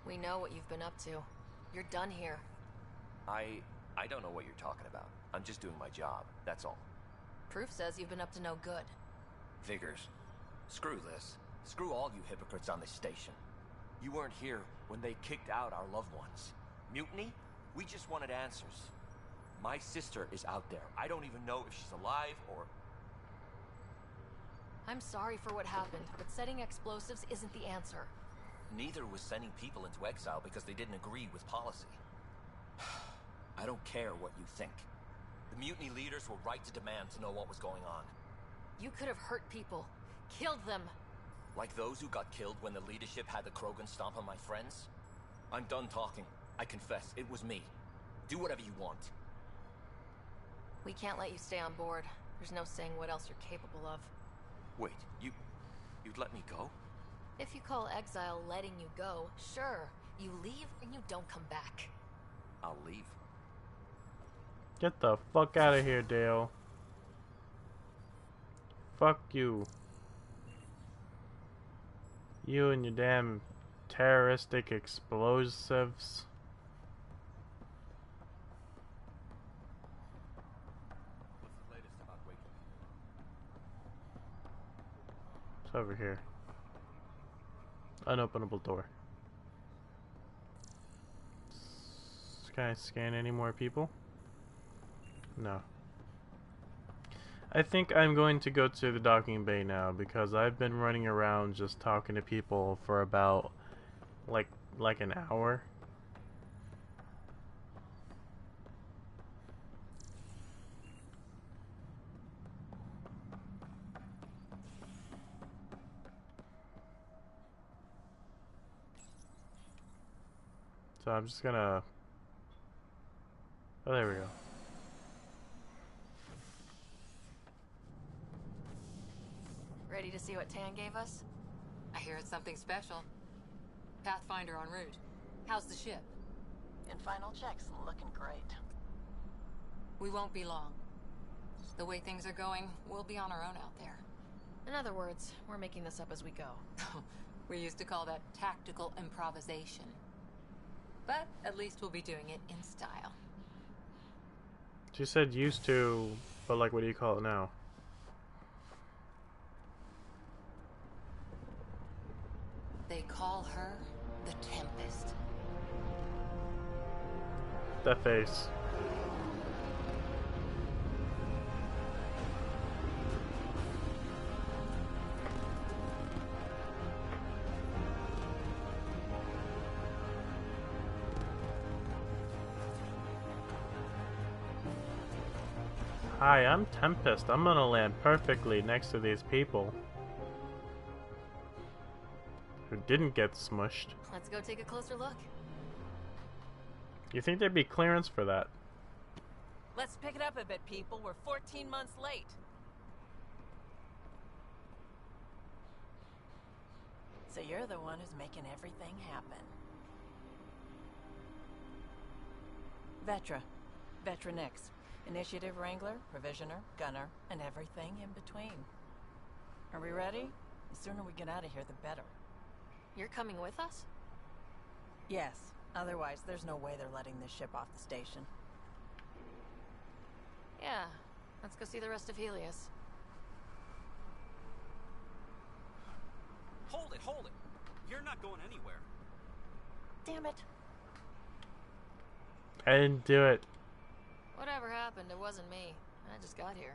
We know what you've been up to. You're done here. I don't know what you're talking about. I'm just doing my job, that's all. Proof says you've been up to no good. Figures. Screw this. Screw all you hypocrites on this station. You weren't here when they kicked out our loved ones. Mutiny? We just wanted answers. My sister is out there. I don't even know if she's alive or... I'm sorry for what happened, but setting explosives isn't the answer. Neither was sending people into exile because they didn't agree with policy. I don't care what you think. The mutiny leaders were right to demand to know what was going on. You could have hurt people. Killed them. Like those who got killed when the leadership had the Krogan stomp on my friends? I'm done talking. I confess, it was me. Do whatever you want. We can't let you stay on board. There's no saying what else you're capable of. Wait, you'd let me go? If you call exile letting you go, sure. You leave and you don't come back. I'll leave. Get the fuck out of here, Dale. Fuck you. You and your damn terroristic explosives. What's the latest about Waking? It's over here. Unopenable door. Can I scan any more people? No. I think I'm going to go to the docking bay now because I've been running around just talking to people for about like an hour. So I'm just gonna... Oh, there we go. Ready to see what Tan gave us? I hear it's something special. Pathfinder en route. How's the ship? In final checks, looking great. We won't be long. The way things are going, we'll be on our own out there. In other words, we're making this up as we go. We used to call that tactical improvisation. But at least we'll be doing it in style. She said used to, but like what do you call it now? They call her the Tempest. That face. Hi, I'm Tempest. I'm gonna land perfectly next to these people who didn't get smushed. Let's go take a closer look. You think there'd be clearance for that? Let's pick it up a bit, people. We're 14 months late. So you're the one who's making everything happen. Vetra. Vetronix. Initiative Wrangler, Provisioner, Gunner, and everything in between. Are we ready? The sooner we get out of here, the better. You're coming with us? Yes. Otherwise, there's no way they're letting this ship off the station. Yeah. Let's go see the rest of Helios. Hold it, hold it. You're not going anywhere. Damn it. I didn't do it. Whatever happened, it wasn't me. I just got here.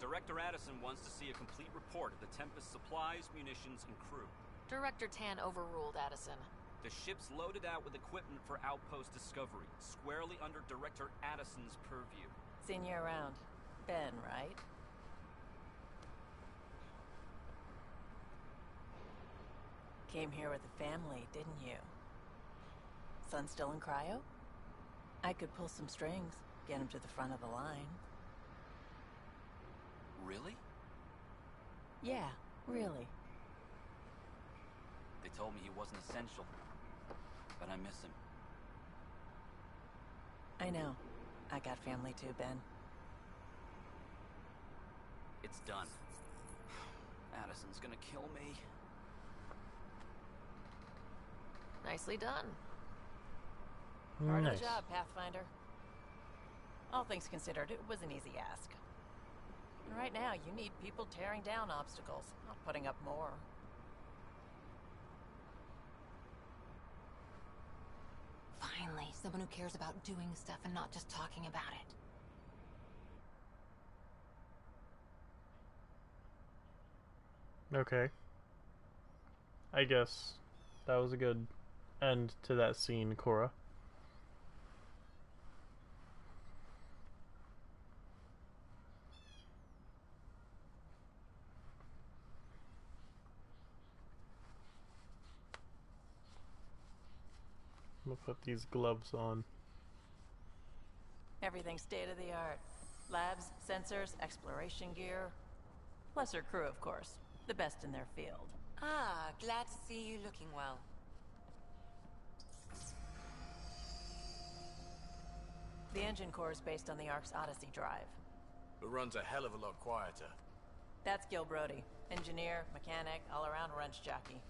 Director Addison wants to see a complete report of the Tempest's supplies, munitions, and crew. Director Tan overruled Addison. The ship's loaded out with equipment for outpost discovery, squarely under Director Addison's purview. Seen you around. Ben, right? Came here with the family, didn't you? Son still in cryo? I could pull some strings, get him to the front of the line. Really? Yeah, really. They told me he wasn't essential, but I miss him. I know. I got family too, Ben. It's done. Addison's gonna kill me. Nicely done. Part Nice. of the job, Pathfinder. All things considered, it was an easy ask. And right now, you need people tearing down obstacles, not putting up more. Finally, someone who cares about doing stuff and not just talking about it. Okay. I guess that was a good end to that scene, Cora. I'm gonna put these gloves on. Everything's state-of-the-art. Labs, sensors, exploration gear. Plus her crew, of course. The best in their field. Ah, glad to see you looking well. The engine core is based on the Ark's Odyssey drive. It runs a hell of a lot quieter. That's Gil Brody. Engineer, mechanic, all-around wrench jockey.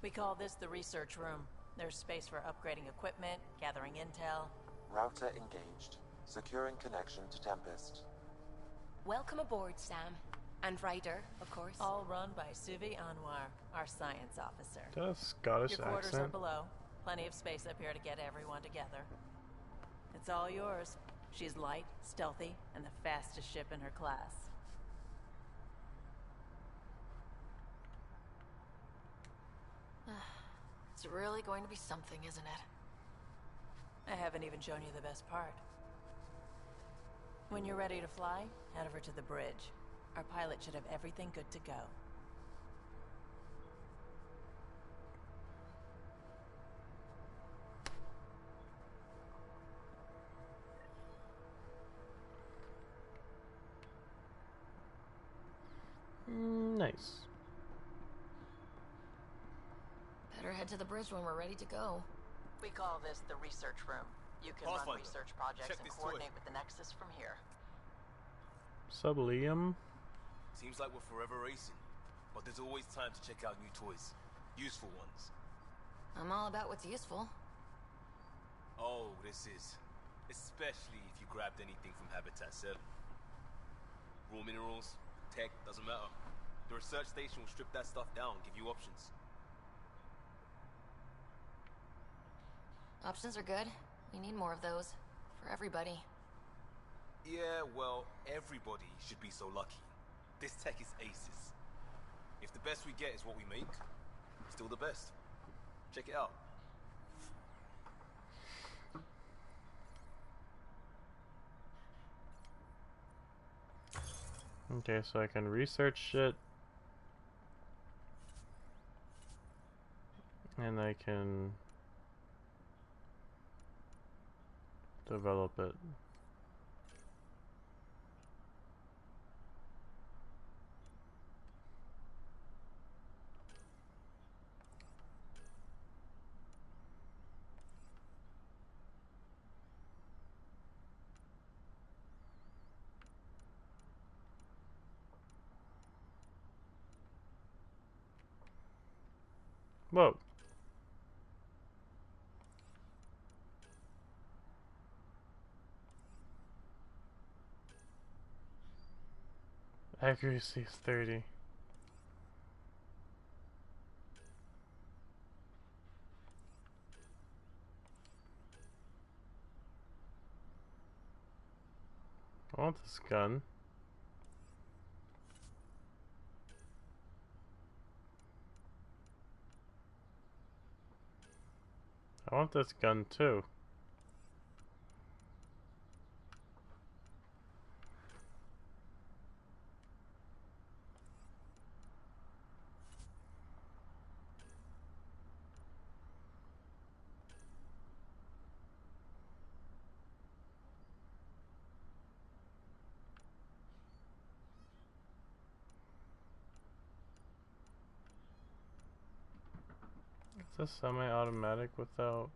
We call this the research room. There's space for upgrading equipment, gathering intel. Router engaged. Securing connection to Tempest. Welcome aboard, Sam. And Ryder, of course. All run by Suvi Anwar, our science officer. Got a Scottish Your quarters are accent. below. Plenty of space up here to get everyone together. It's all yours. She's light, stealthy, and the fastest ship in her class. It's really going to be something, isn't it? I haven't even shown you the best part. When you're ready to fly, head over to the bridge. Our pilot should have everything good to go. Nice. Better head to the bridge when we're ready to go. We call this the research room. You can run Pathfinder, research projects check and this coordinate toy. with the Nexus from here. Sub Liam. Seems like we're forever racing, but there's always time to check out new toys. Useful ones. I'm all about what's useful. Oh, this is. Especially if you grabbed anything from Habitat 7. Raw minerals, tech, doesn't matter. The research station will strip that stuff down, give you options. Options are good. We need more of those. For everybody. Yeah, well, everybody should be so lucky. This tech is aces. If the best we get is what we make, it's still the best. Check it out. Okay, so I can research shit. And I can develop it. Whoa. Accuracy is 30. I want this gun. I want this gun too. Is this semi-automatic without...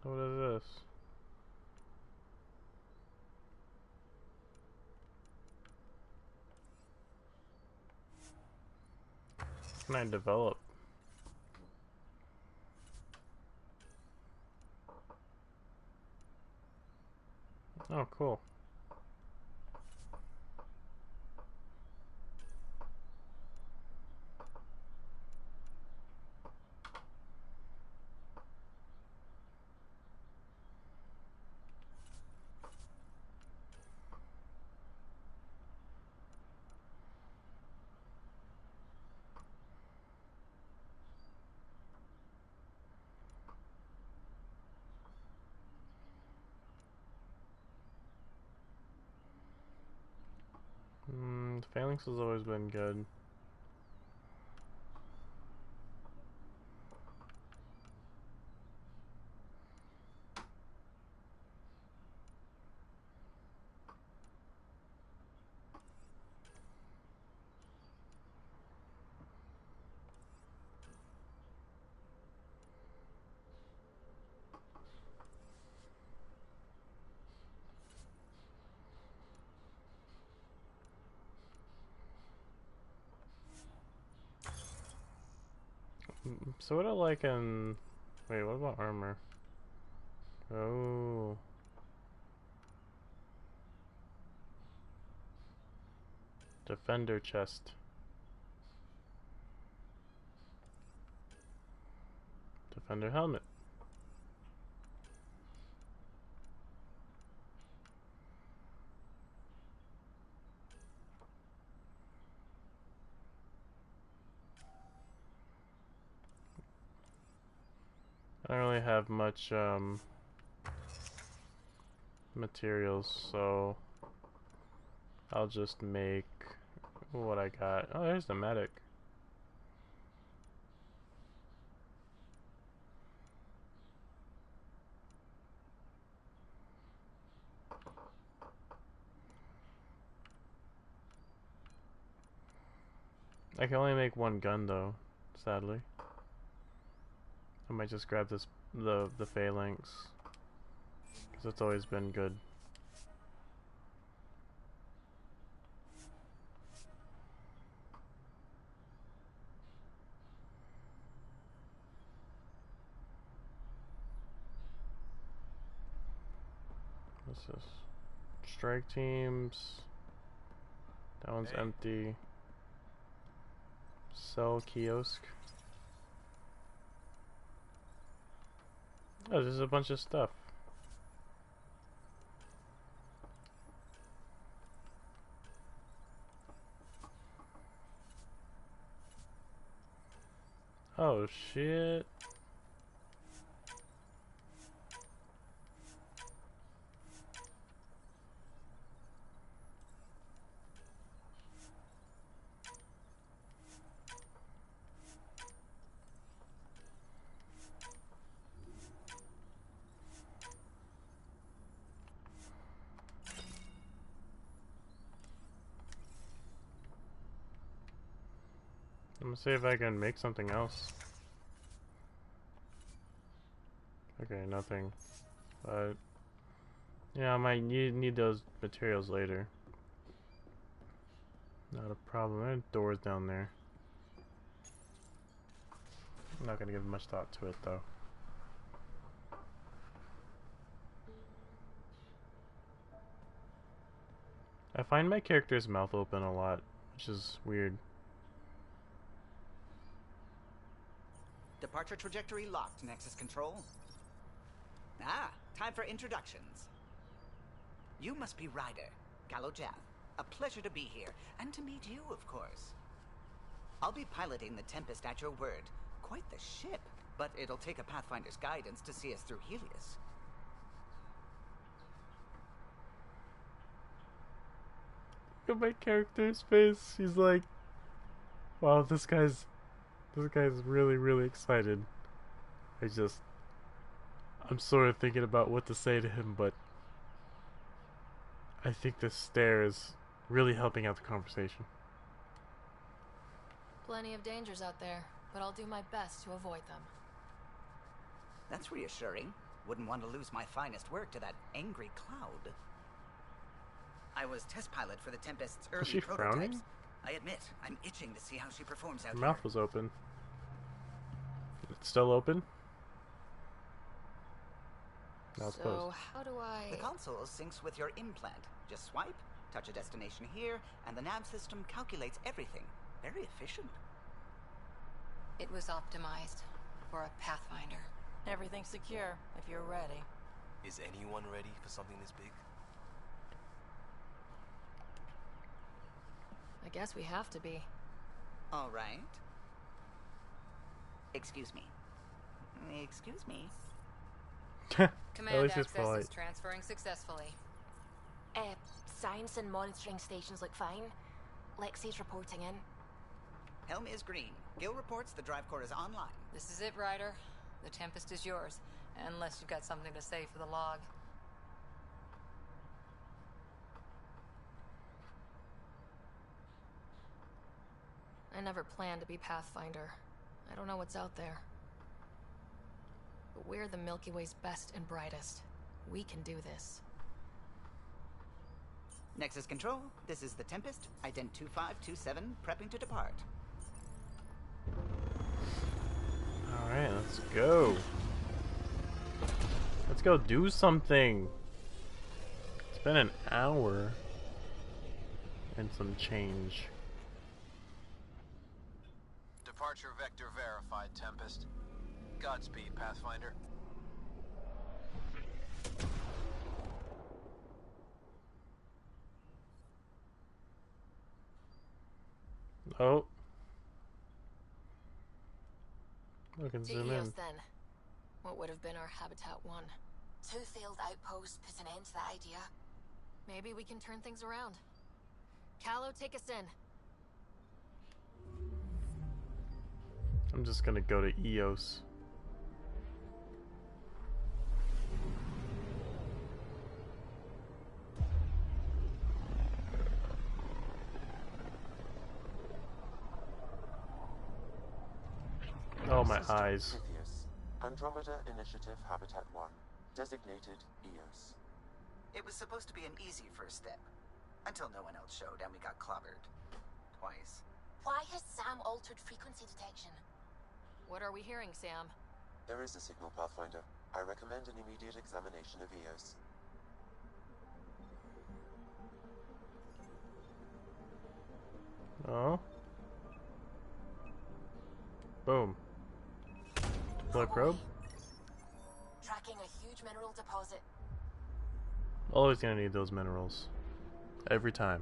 What is this? Can I develop? Oh, cool. Phalanx has always been good. So what I like in... Wait, what about armor? Oh. Defender chest. Defender helmet. I don't really have much materials, so I'll just make what I got. Oh, there's the medic. I can only make one gun though, sadly. I might just grab this the phalanx, because it's always been good. What's this? Strike teams. That one's empty. Sell kiosk. Oh, there's a bunch of stuff. Oh shit. gonna see if I can make something else. Okay, nothing. But yeah, I might need those materials later. Not a problem. There are doors down there. I'm not gonna give much thought to it though. I find my character's mouth open a lot, which is weird. Departure trajectory locked, Nexus Control. Ah, time for introductions. You must be Ryder, Gallo Jaff. A pleasure to be here, and to meet you, of course. I'll be piloting the Tempest at your word. Quite the ship, but it'll take a Pathfinder's guidance to see us through Helios. Look at my character's face. He's like, wow, this guy's really, really excited. I'm sort of thinking about what to say to him, but I think this stare is really helping out the conversation. Plenty of dangers out there, but I'll do my best to avoid them. That's reassuring. Wouldn't want to lose my finest work to that angry cloud. I was test pilot for the Tempest's early Is she prototypes. frowning? I admit, I'm itching to see how she performs out Her here. mouth was open. It's still open? Now it's closed. So, how do I... The console syncs with your implant. Just swipe, touch a destination here, and the nav system calculates everything. Very efficient. It was optimized for a Pathfinder. Everything's secure, if you're ready. Is anyone ready for something this big? I guess we have to be. All right. Excuse me. Excuse me. Command least he's access polite. is transferring successfully. Science and monitoring stations look fine. Lexi's reporting in. Helm is green. Gil reports the drive core is online. This is it, Ryder. The Tempest is yours, unless you've got something to say for the log. I never planned to be Pathfinder. I don't know what's out there. But we're the Milky Way's best and brightest. We can do this. Nexus Control, this is the Tempest, ident 2527, prepping to depart. Alright, let's go. Let's go do something. It's been an hour and some change. Departure vector verified, Tempest. Godspeed, Pathfinder. Oh. I can To zoom Eos, in. then. What would have been our Habitat 1? 2 failed outposts put an end to that idea. Maybe we can turn things around. Callow, take us in. I'm just gonna go to Eos. Oh, my eyes. Pythias. Andromeda Initiative Habitat 1. Designated EOS. It was supposed to be an easy first step. Until no one else showed and we got clobbered. Twice. Why has Sam altered frequency detection? What are we hearing, Sam? There is a signal, Pathfinder. I recommend an immediate examination of EOS. Oh. Boom. Deploy probe. Tracking a huge mineral deposit. Always gonna need those minerals. Every time.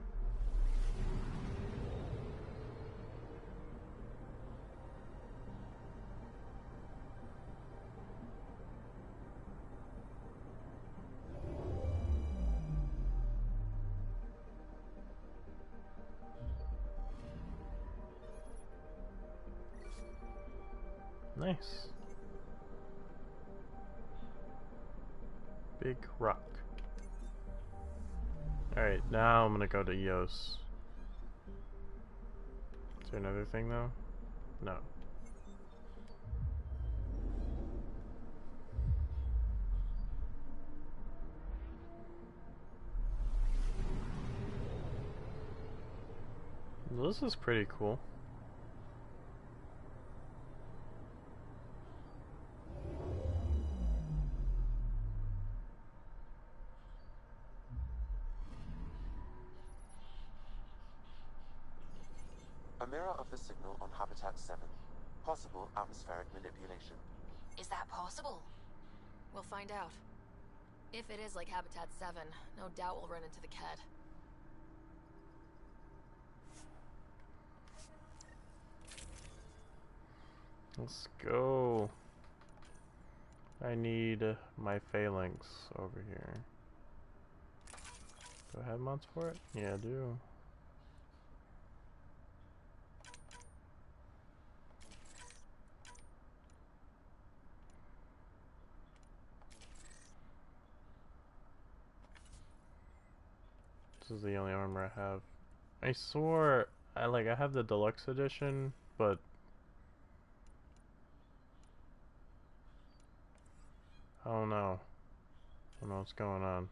Nice. Big rock. Alright, now I'm gonna go to Eos. Is there another thing though? No. This is pretty cool. A mirror of the signal on Habitat 7. Possible atmospheric manipulation. Is that possible? We'll find out. If it is like Habitat 7, no doubt we'll run into the Kett. Let's go. I need my phalanx over here. Do I have mods for it? Yeah, I do. This is the only armor I have. I swore I have the deluxe edition, but I don't know. I don't know what's going on.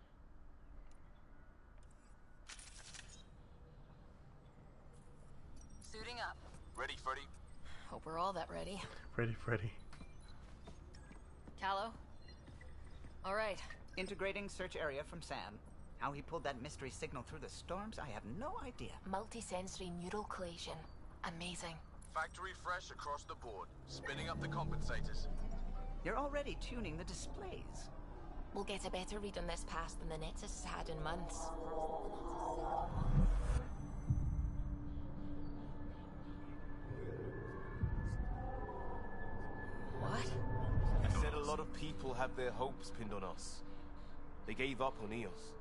Suiting up. Ready, Freddy? Hope we're all that ready. Ready, Freddy. Callow? Alright. Integrating search area from Sam. How he pulled that mystery signal through the storms, I have no idea. Multisensory neural collision. Amazing. Factory fresh across the board. Spinning up the compensators. You're already tuning the displays. We'll get a better read on this pass than the Nexus has had in months. What? I said a lot of people have their hopes pinned on us. They gave up on Eos.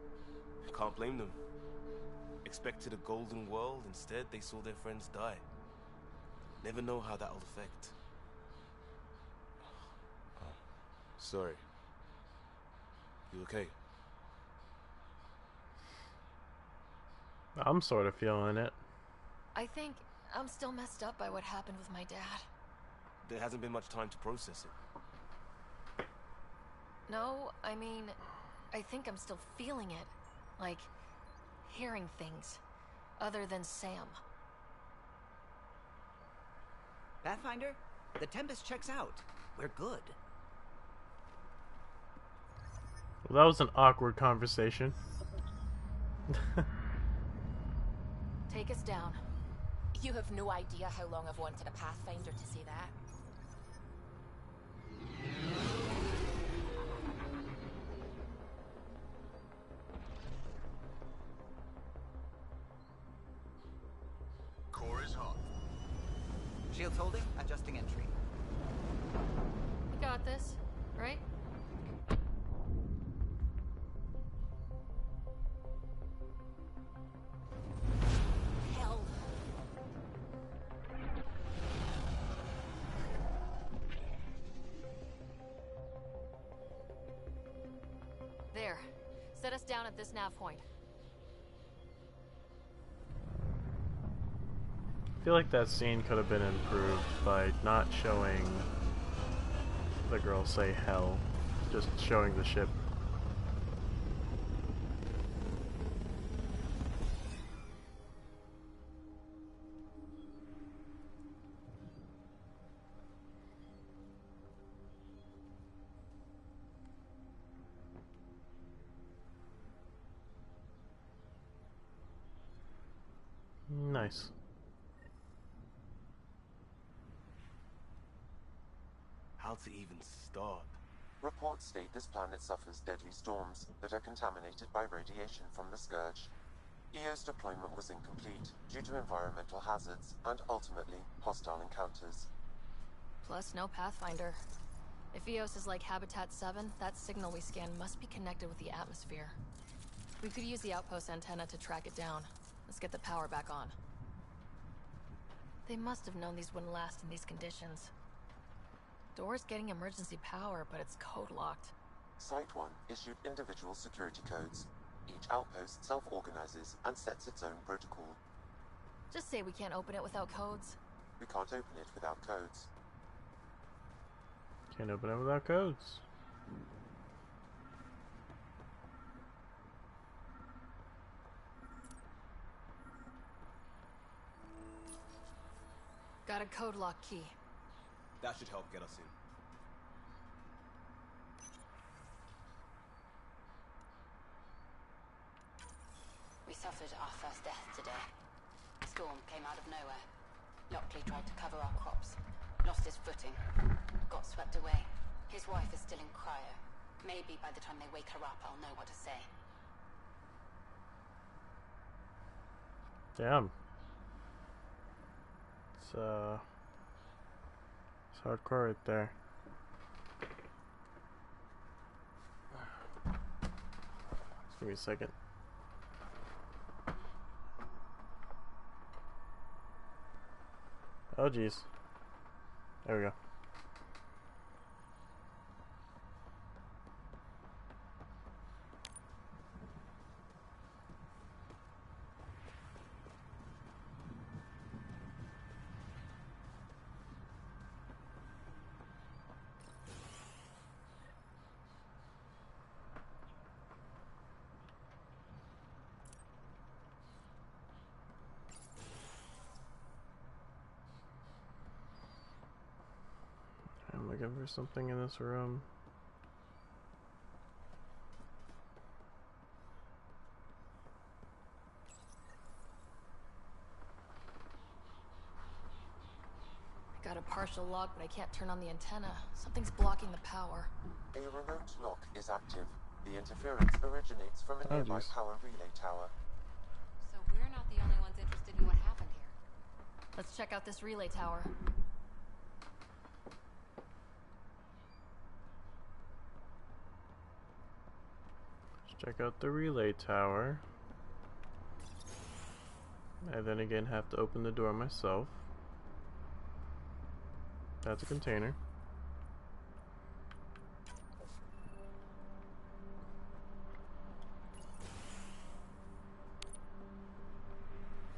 Can't blame them. Expected a golden world, instead they saw their friends die. Never know how that'll affect. Oh, sorry. You okay? I'm sort of feeling it. I think I'm still messed up by what happened with my dad. There hasn't been much time to process it. No, I mean, I think I'm still feeling it. Like, hearing things. Other than Sam. Pathfinder, the Tempest checks out. We're good. Well, that was an awkward conversation. Take us down. You have no idea how long I've wanted a Pathfinder to say that. Core is hot. Shields holding, adjusting entry. We got this, right? Hell. There. Set us down at this nav point. I feel like that scene could have been improved by not showing the girl say hell, just showing the ship. Nice. How to even start? Reports state this planet suffers deadly storms that are contaminated by radiation from the Scourge. EO's deployment was incomplete due to environmental hazards and ultimately hostile encounters. Plus, no Pathfinder. If Eos is like Habitat 7, that signal we scanned must be connected with the atmosphere. We could use the outpost antenna to track it down. Let's get the power back on. They must have known these wouldn't last in these conditions. Door's getting emergency power, but it's code-locked. Site 1 issued individual security codes. Each outpost self-organizes and sets its own protocol. Just say we can't open it without codes. We can't open it without codes. Can't open it without codes. Got a code lock key. That should help get us in. We suffered our first death today. Storm came out of nowhere. Lockley tried to cover our crops. Lost his footing. Got swept away. His wife is still in cryo. Maybe by the time they wake her up, I'll know what to say. Damn. It's hardcore right there. Just give me a second. Oh jeez. There we go. I'm looking for something in this room. I got a partial lock, but I can't turn on the antenna. Something's blocking the power. A remote lock is active. The interference originates from a nearby power relay tower. So we're not the only ones interested in what happened here. Let's check out this relay tower. Let's check out the relay tower. I then again have to open the door myself. That's a container.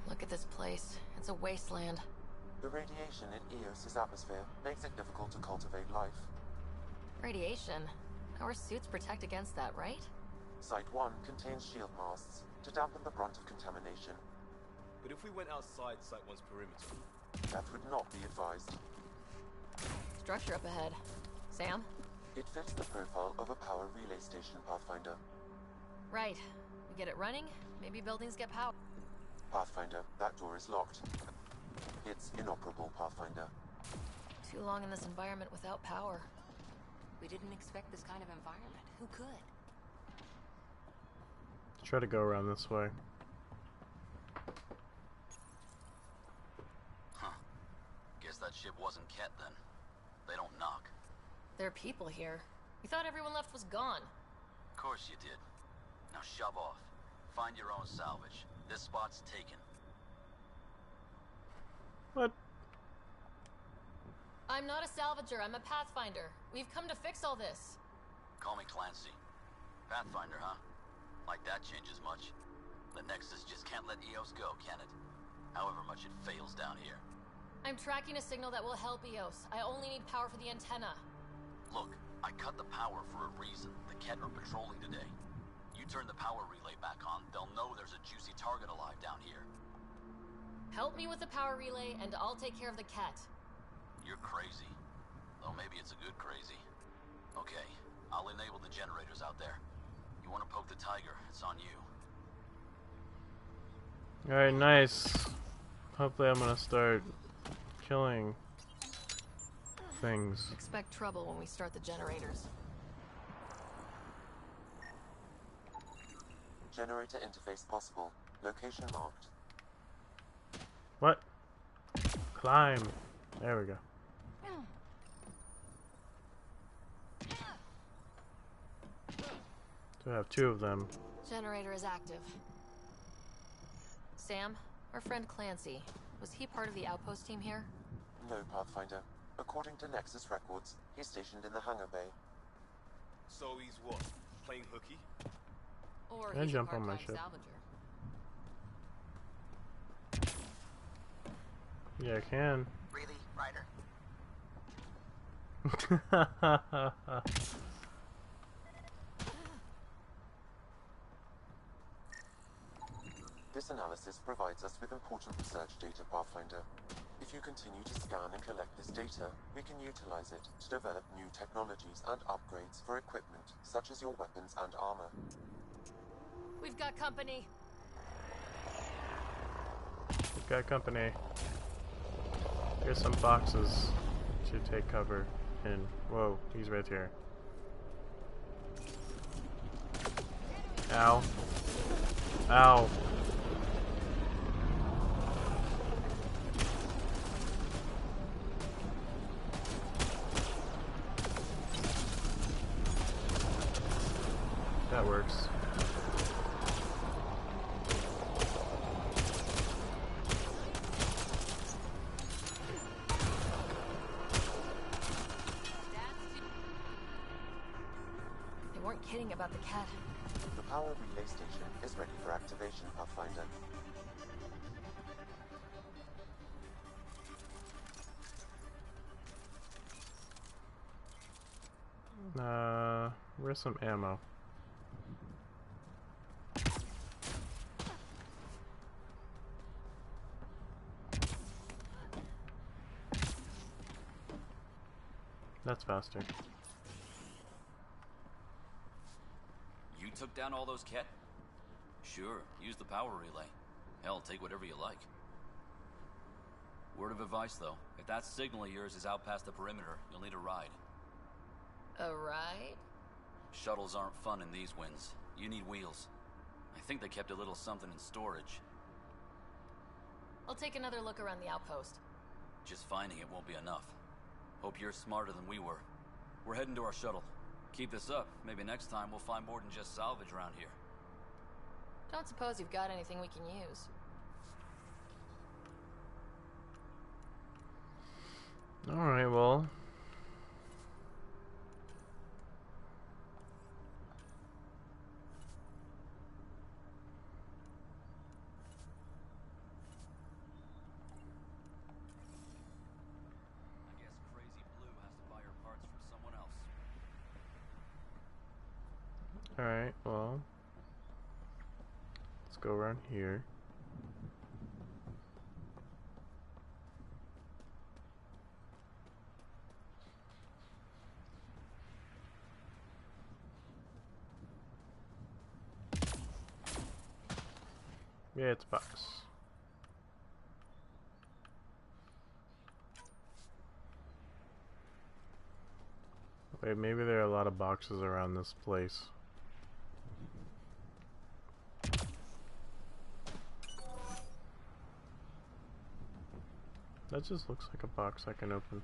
Look at this place. It's a wasteland. The radiation in Eos's atmosphere makes it difficult to cultivate life. Radiation? Our suits protect against that, right? Site 1 contains shield masts to dampen the brunt of contamination. But if we went outside Site 1's perimeter... That would not be advised. Structure up ahead. Sam? It fits the profile of a power relay station, Pathfinder. Right. We get it running, maybe buildings get power. Pathfinder, that door is locked. It's inoperable, Pathfinder. Too long in this environment without power. We didn't expect this kind of environment. Who could? Let's try to go around this way. Huh. Guess that ship wasn't Ket then. They don't knock. There are people here. We thought everyone left was gone. Of course you did. Now shove off. Find your own salvage. This spot's taken. What? I'm not a salvager, I'm a pathfinder. We've come to fix all this. Call me Clancy. Pathfinder, huh? Like that changes much. The Nexus just can't let Eos go, can it? However much it fails down here. I'm tracking a signal that will help Eos. I only need power for the antenna. Look, I cut the power for a reason. The Ket are patrolling today. You turn the power relay back on, they'll know there's a juicy target alive down here. Help me with the power relay, and I'll take care of the Ket. You're crazy. Though maybe it's a good crazy. Okay, I'll enable the generators out there. You want to poke the tiger, it's on you. Alright, nice. Hopefully I'm gonna start killing things. Expect trouble when we start the generators. Generator interface possible. Location marked. What? Climb. There we go. So I have two of them. Generator is active. Sam, our friend Clancy, was he part of the outpost team here? No, Pathfinder. According to Nexus records, he's stationed in the hangar bay. So he's what? Playing hooky? Or Can I he's jump a on my part-time ship? salvager. Yeah, I can. Really, Ryder? This analysis provides us with important research data, Pathfinder. If you continue to scan and collect this data, we can utilize it to develop new technologies and upgrades for equipment, such as your weapons and armor. We've got company. We've got company. Here's some boxes to take cover in. Whoa, he's right here. Ow. Ow. That works. They weren't kidding about the cat. The power relay station is ready for activation, Pathfinder. Where's some ammo? That's faster. You took down all those cat? Sure, use the power relay. Hell, take whatever you like. Word of advice, though. If that signal of yours is out past the perimeter, you'll need a ride. A ride? Shuttles aren't fun in these winds. You need wheels. I think they kept a little something in storage. I'll take another look around the outpost. Just finding it won't be enough. Hope you're smarter than we were. We're heading to our shuttle. Keep this up. Maybe next time we'll find more than just salvage around here. Don't suppose you've got anything we can use. Alright, well. I guess Crazy Blue has to buy her parts from someone else. Alright, well. Let's go around here. Yeah, it's a box. Wait, maybe there are a lot of boxes around this place. That just looks like a box I can open.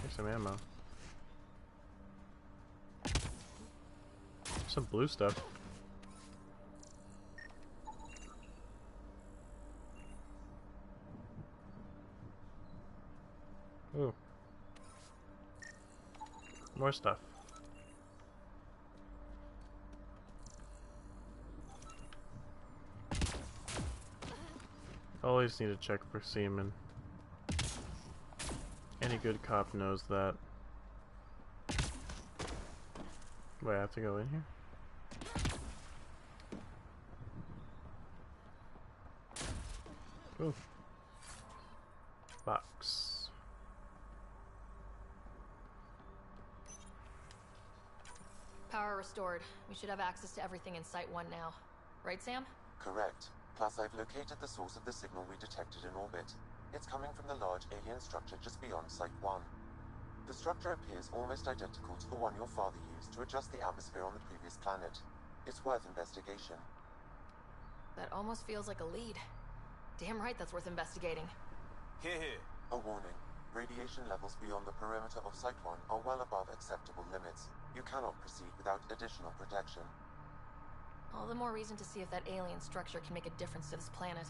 Here's some ammo. Some blue stuff. Ooh. More stuff. Always need to check for semen. Any good cop knows that. Wait, I have to go in here? Ooh. Box. Power restored. We should have access to everything in Site 1 now. Right, Sam? Correct. Plus, I've located the source of the signal we detected in orbit. It's coming from the large alien structure just beyond Site 1. The structure appears almost identical to the one your father used to adjust the atmosphere on the previous planet. It's worth investigation. That almost feels like a lead. Damn right that's worth investigating. Here. A warning. Radiation levels beyond the perimeter of Site 1 are well above acceptable limits. You cannot proceed without additional protection. All the more reason to see if that alien structure can make a difference to this planet.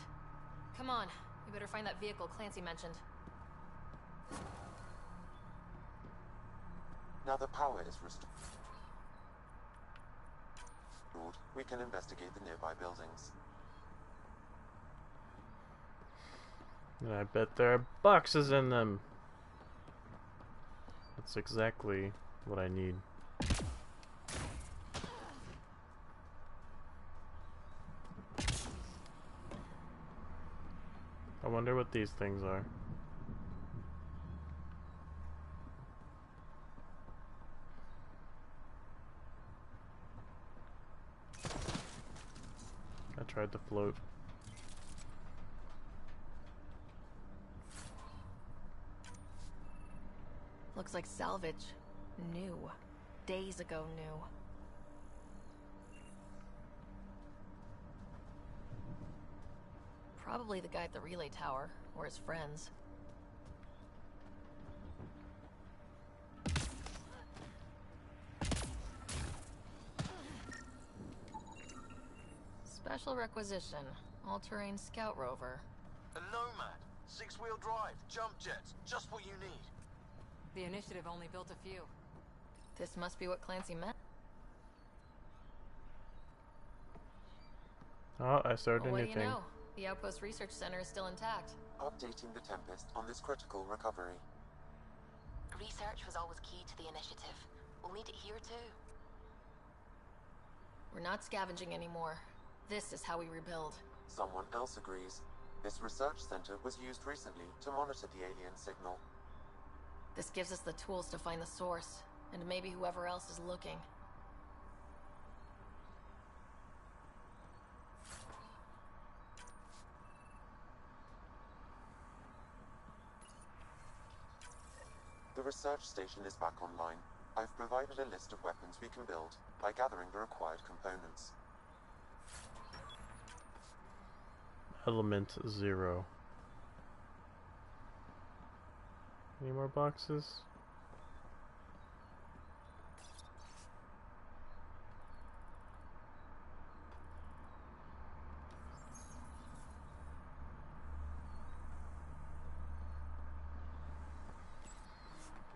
Come on, we better find that vehicle Clancy mentioned. Now the power is we can investigate the nearby buildings. And I bet there are boxes in them. That's exactly what I need. I wonder what these things are. I tried to float. Looks like salvage. New. Days ago new. Probably the guy at the relay tower, or his friends. Special requisition. All-terrain scout rover. A Nomad. 6-wheel drive. Jump jets. Just what you need. The initiative only built a few. This must be what Clancy meant. Oh, I started Well, a what new do you thing. know? The Outpost Research Center is still intact. Updating the Tempest on this critical recovery. Research was always key to the initiative. We'll need it here too. We're not scavenging anymore. This is how we rebuild. Someone else agrees. This research center was used recently to monitor the alien signal. This gives us the tools to find the source, and maybe whoever else is looking. The research station is back online. I've provided a list of weapons we can build by gathering the required components. Element 0. Any more boxes?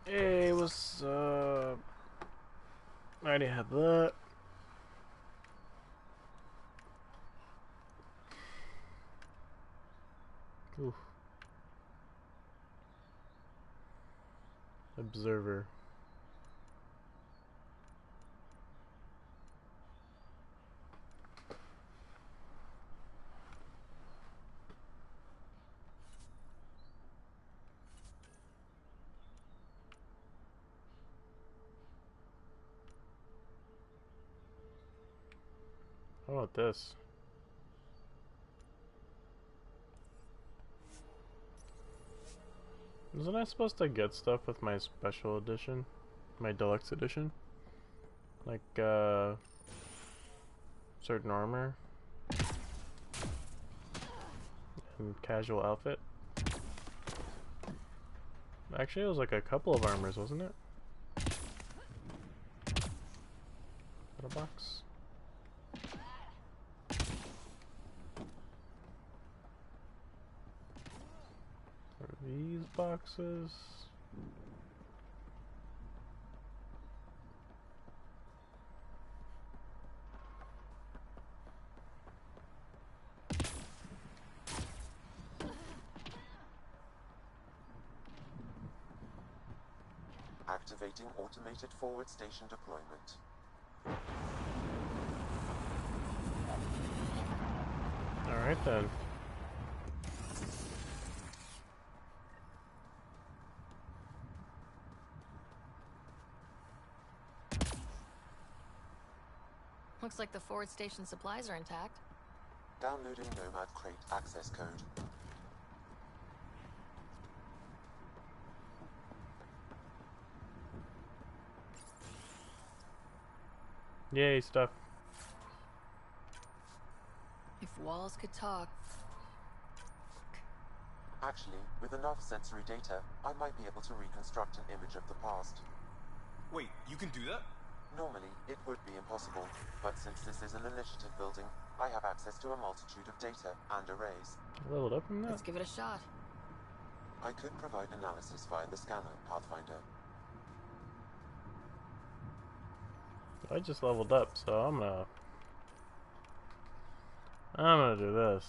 Hey, what's up? I already have that. Oof. Observer. How about this? Wasn't I supposed to get stuff with my special edition? My deluxe edition? Like, certain armor? And casual outfit? Actually, it was like a couple of armors, wasn't it? Got a box. These boxes. Activating automated forward station deployment. Alright then. Looks like the forward station supplies are intact. Downloading Nomad Crate access code. Yay, stuff. If walls could talk. Actually, with enough sensory data, I might be able to reconstruct an image of the past. Wait, you can do that? Normally, it would be impossible, but since this is an initiative building, I have access to a multitude of data and arrays. Leveled up from that? Let's give it a shot. I could provide analysis via the scanner, Pathfinder. I just leveled up, so I'm gonna I'm gonna do this.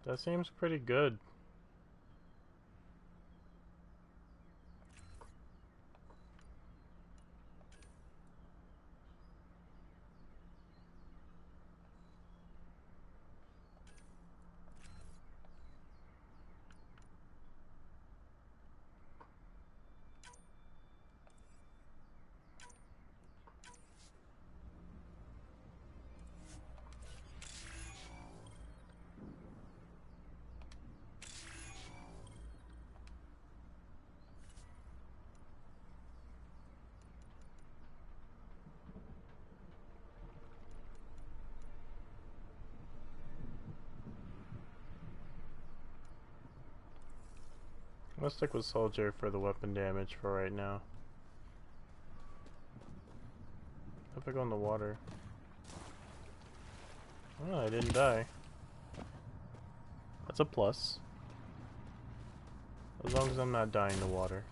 That seems pretty good. Let's stick with Soldier for the weapon damage for right now. If I go in the water. Oh, I didn't die. That's a plus. As long as I'm not dying in the water.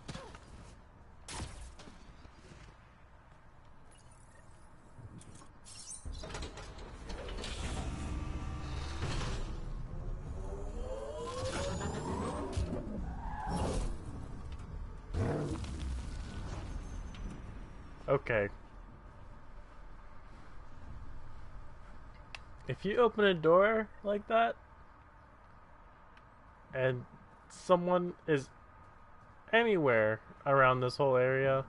Okay. If you open a door like that, and someone is anywhere around this whole area,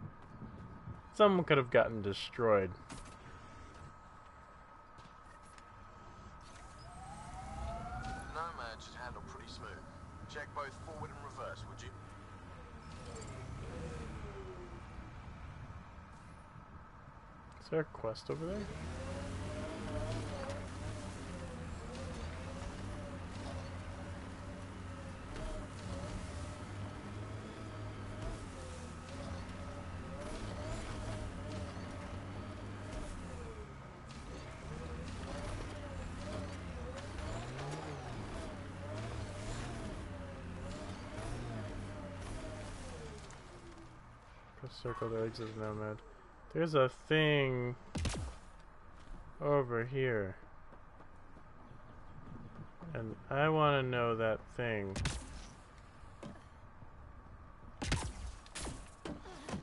someone could have gotten destroyed. Nomad should handle pretty smooth. Check both forward and reverse, would you? Is there a quest over there? Press circle to exit Nomad. There's a thing over here. And I want to know that thing.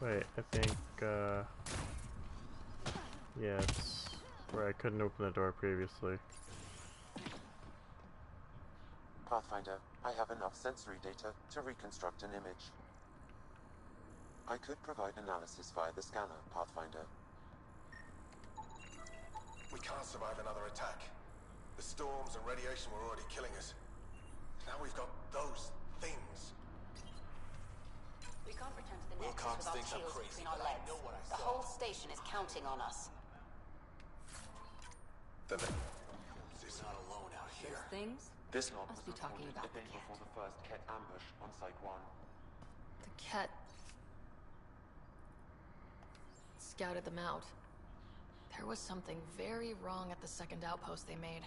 Wait, I think, yeah, it's where I couldn't open the door previously. Pathfinder, I have enough sensory data to reconstruct an image. I could provide analysis via the scanner, Pathfinder. We can't survive another attack. The storms and radiation were already killing us. Now we've got those things. We can't return to the Nexus with our shields between our legs. The whole station is counting on us. Then is not alone out here. Those things? This log Must was be talking recorded about a day the before the first Ket ambush on Site 1. The Ket scouted them out. There was something very wrong at the second outpost they made.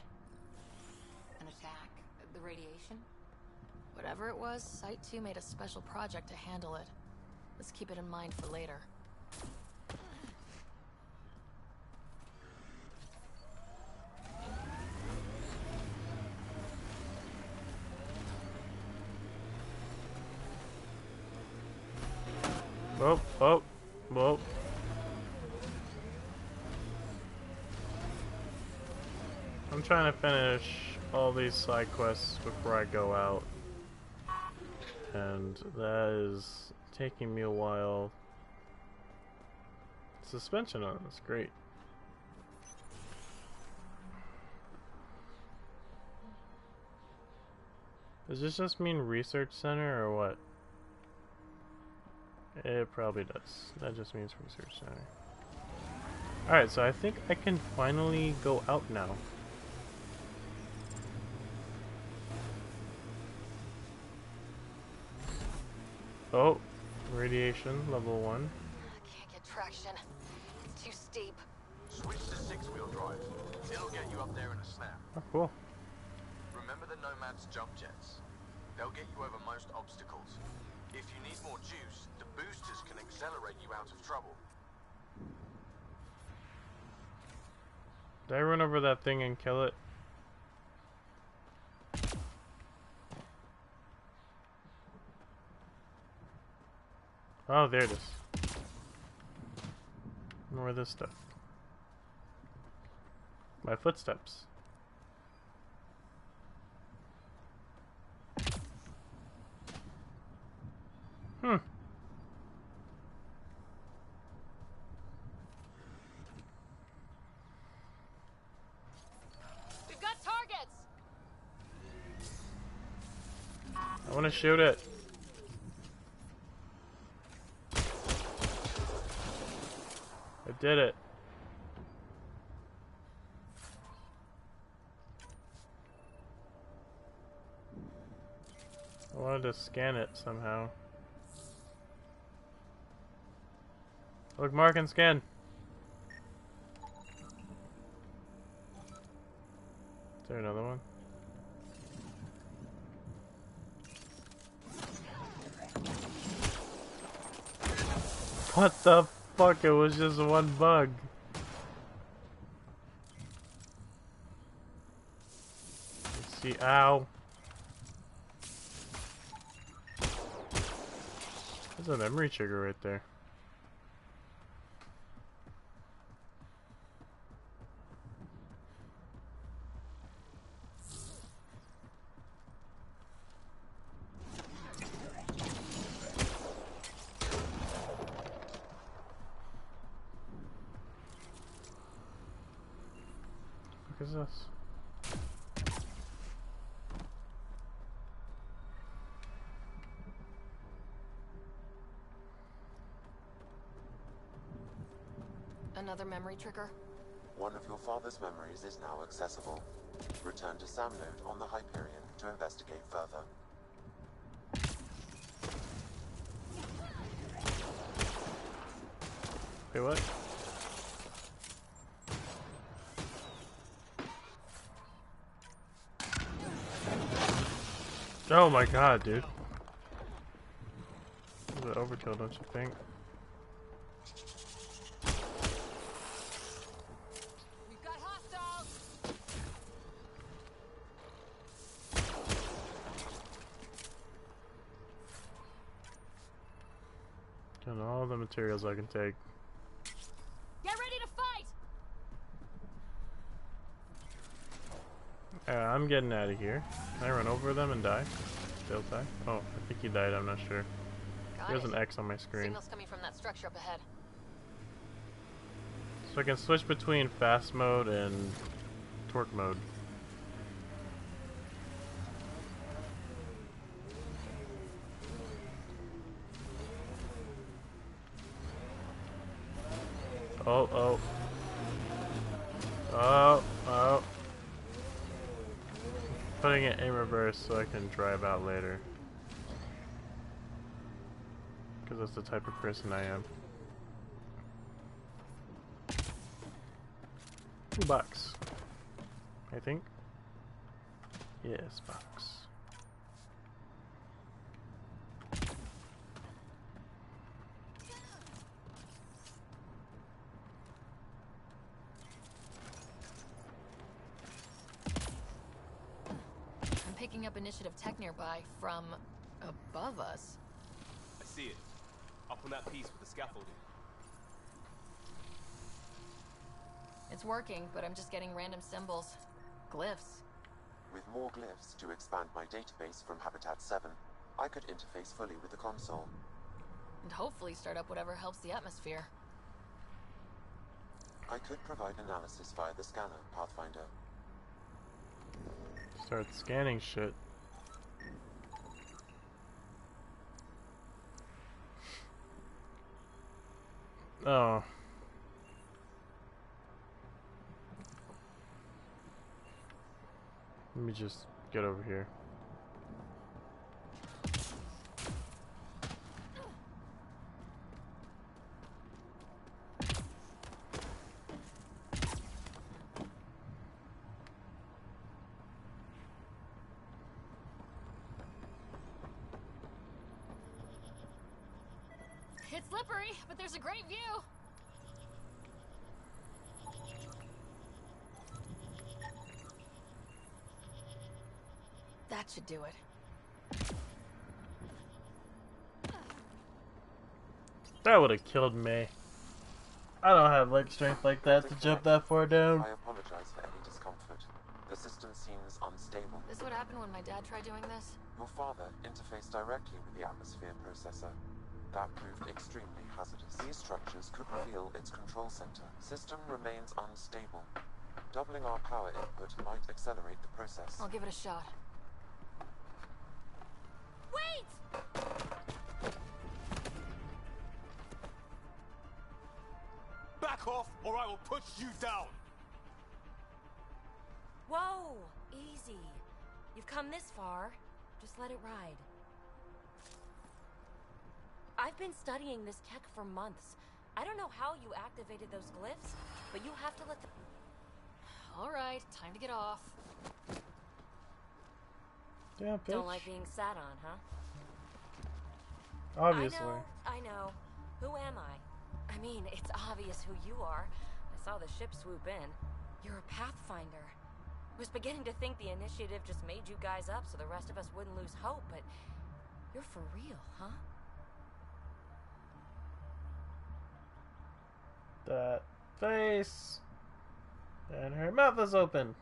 An attack? The radiation? Whatever it was, Site 2 made a special project to handle it. Let's keep it in mind for later. Whoa, whoa, whoa. I'm trying to finish all these side quests before I go out. And that is taking me a while. Suspension on is great. Does this just mean research center or what? It probably does. That just means research center. Alright, so I think I can finally go out now. Oh, radiation level 1. Can't get traction. It's too steep. Switch to 6-wheel drive. It'll get you up there in a snap. Oh, cool. Remember the Nomad's jump jets? They'll get you over most obstacles. If you need more juice, the boosters can accelerate you out of trouble. Did I run over that thing and kill it? Oh, there it is. More of this stuff. My footsteps. Hmm. We've got targets. I want to shoot it. I did it. I wanted to scan it somehow. Look, mark and scan. Is there another one? What the fuck? It was just one bug. Let's see. Ow. There's an emery trigger right there. What is this? Another memory trigger? One of your father's memories is now accessible. Return to Sam Node on the Hyperion to investigate further. Wait, what? Oh my god, dude. This is an overkill, don't you think? We've got hostiles. Getting all the materials I can take. Get ready to fight. I'm getting out of here. Can I run over them and die? They'll die? Oh, I think he died, I'm not sure. There's an X on my screen. Signals coming from that structure up ahead. So I can switch between fast mode and torque mode. Oh, oh. Oh, oh. Putting it in reverse so I can drive out later. Because that's the type of person I am. Ooh, box. I think. Yes, box. I'm picking up initiative tech nearby from above us. I see it. Up on that piece with the scaffolding. It's working, but I'm just getting random symbols. Glyphs. With more glyphs to expand my database from Habitat 7, I could interface fully with the console. And hopefully start up whatever helps the atmosphere. I could provide analysis via the scanner, Pathfinder. Start scanning shit. Oh. Let me just get over here. It's slippery, but there's a great view. That should do it. That would have killed me. I don't have leg strength like that to jump that far down. I apologize for any discomfort. The system seems unstable. This would happen when my dad tried doing this? Your father interfaced directly with the atmosphere processor. That proved extremely hazardous. These structures could reveal its control center. System remains unstable. Doubling our power input might accelerate the process. I'll give it a shot. Wait! Back off, or I will push you down! Whoa! Easy. You've come this far. Just let it ride. I've been studying this tech for months. I don't know how you activated those glyphs, but you have to let the... Alright, time to get off. Yeah, bitch. Don't like being sat on, huh? Obviously. I know. Who am I? I mean, it's obvious who you are. I saw the ship swoop in. You're a Pathfinder. I was beginning to think the initiative just made you guys up so the rest of us wouldn't lose hope, but you're for real, huh? That face. And her mouth is open.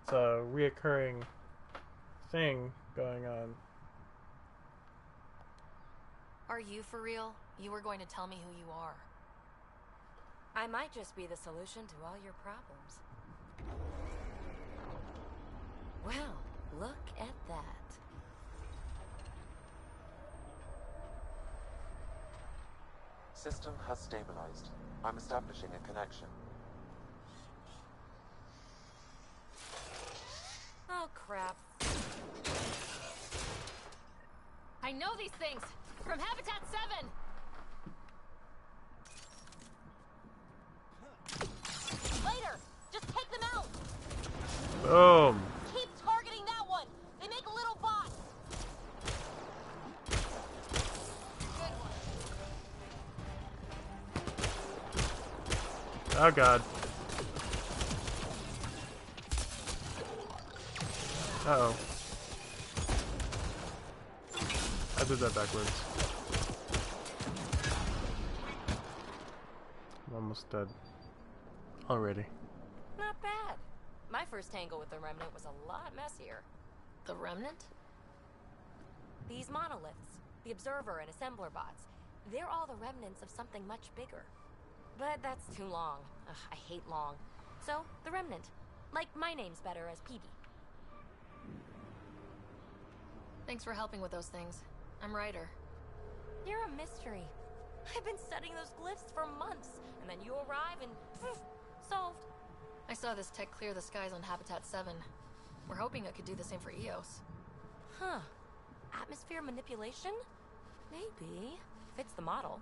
It's a reoccurring thing going on. Are you for real? You were going to tell me who you are. I might just be the solution to all your problems. Well, look at that. System has stabilized. I'm establishing a connection. Oh, crap. I know these things! From Habitat 7! Later! Just take them out! Boom! Keep targeting that one! They make little bots! Oh god. Uh-oh. I did that backwards. I'm almost dead. Already. Not bad. My first tangle with the Remnant was a lot messier. The Remnant? These monoliths, the Observer and Assembler bots, they're all the remnants of something much bigger. But that's too long. Ugh, I hate long. So, the Remnant. Like my name's better as PB. Thanks for helping with those things. I'm Ryder. You're a mystery. I've been studying those glyphs for months, and then you arrive and poof, solved. I saw this tech clear the skies on Habitat 7. We're hoping it could do the same for EOS. Huh. Atmosphere manipulation? Maybe. Fits the model.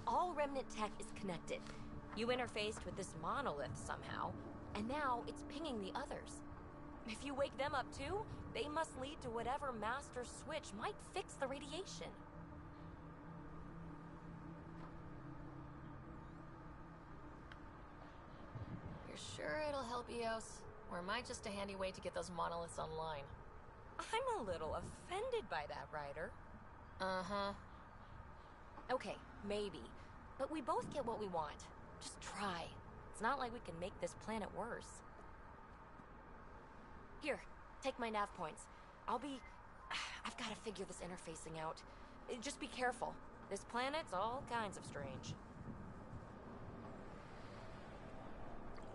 All Remnant tech is connected. You interfaced with this monolith somehow, and now it's pinging the others. If you wake them up too, they must lead to whatever master switch might fix the radiation. You're sure it'll help EOS? Or am I just a handy way to get those monoliths online? I'm a little offended by that, Ryder. Uh-huh. Okay, maybe. But we both get what we want. Just try. It's not like we can make this planet worse. Here, take my nav points. I've got to figure this interfacing out. Just be careful. This planet's all kinds of strange.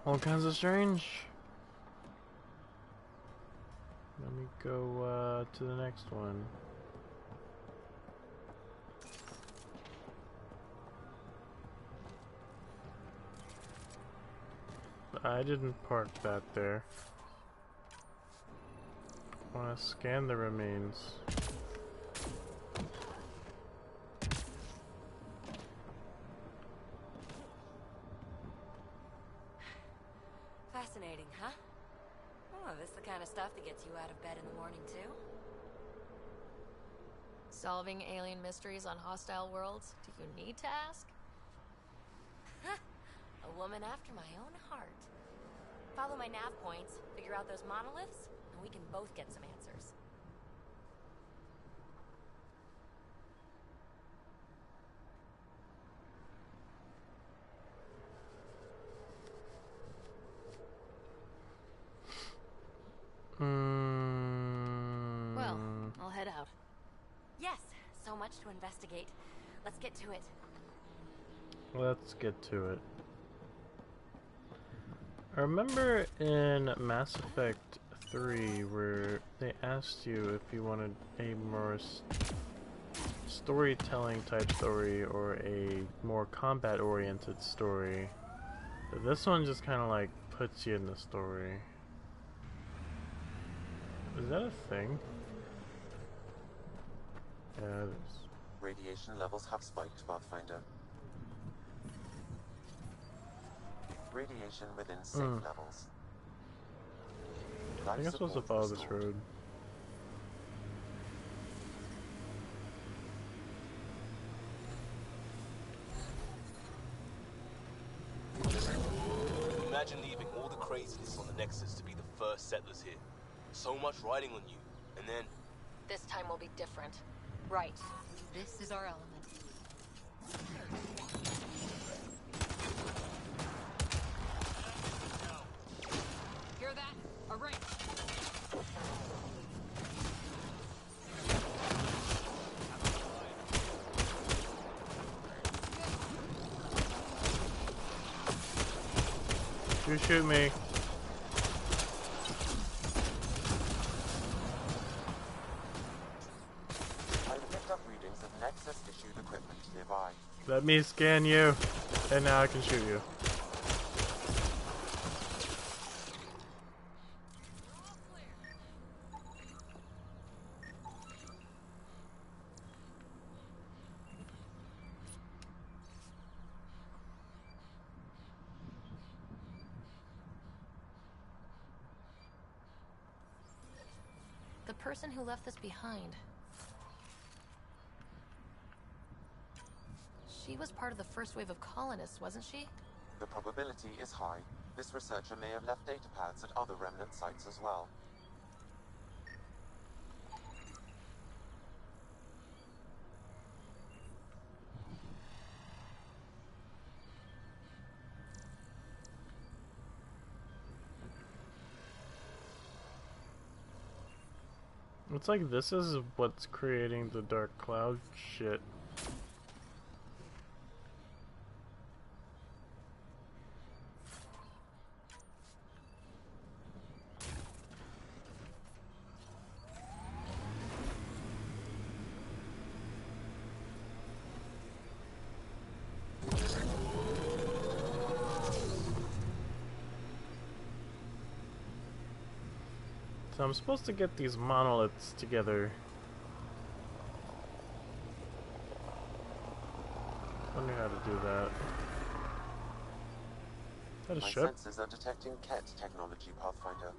All kinds of strange. Let me go to the next one. I didn't park that there. I want to scan the remains. Fascinating, huh? Oh, this is the kind of stuff that gets you out of bed in the morning, too. Solving alien mysteries on hostile worlds? Do you need to ask? A woman after my own heart. Follow my nav points, figure out those monoliths, and we can both get some answers. Well, I'll head out. Yes, so much to investigate. Let's get to it. Let's get to it. I remember in Mass Effect 3 where they asked you if you wanted a more storytelling type story or a more combat oriented story. But this one just kind of like puts you in the story. Is that a thing? Yeah, it is. Radiation levels have spiked, Pathfinder. Radiation within safe levels. I think I'm supposed to follow this road. Imagine leaving all the craziness on the Nexus to be the first settlers here. So much riding on you, and then... This time will be different. Right. This is our element. Hear that? A ring. You shoot me. Let me scan you, and now I can shoot you. The person who left this behind. She was part of the first wave of colonists, wasn't she? The probability is high. This researcher may have left data pads at other remnant sites as well. It's like this is what's creating the dark cloud shit. So I'm supposed to get these monoliths together. Wonder how to do that. Is that a ship? My sensors are detecting Ket technology, Pathfinder.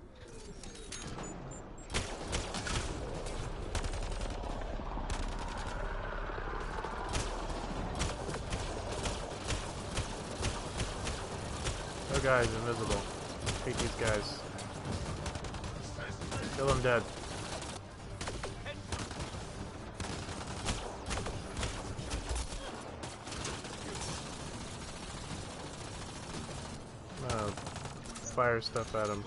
Oh, guys, invisible. Hate these guys. Kill him dead. Fire stuff at him.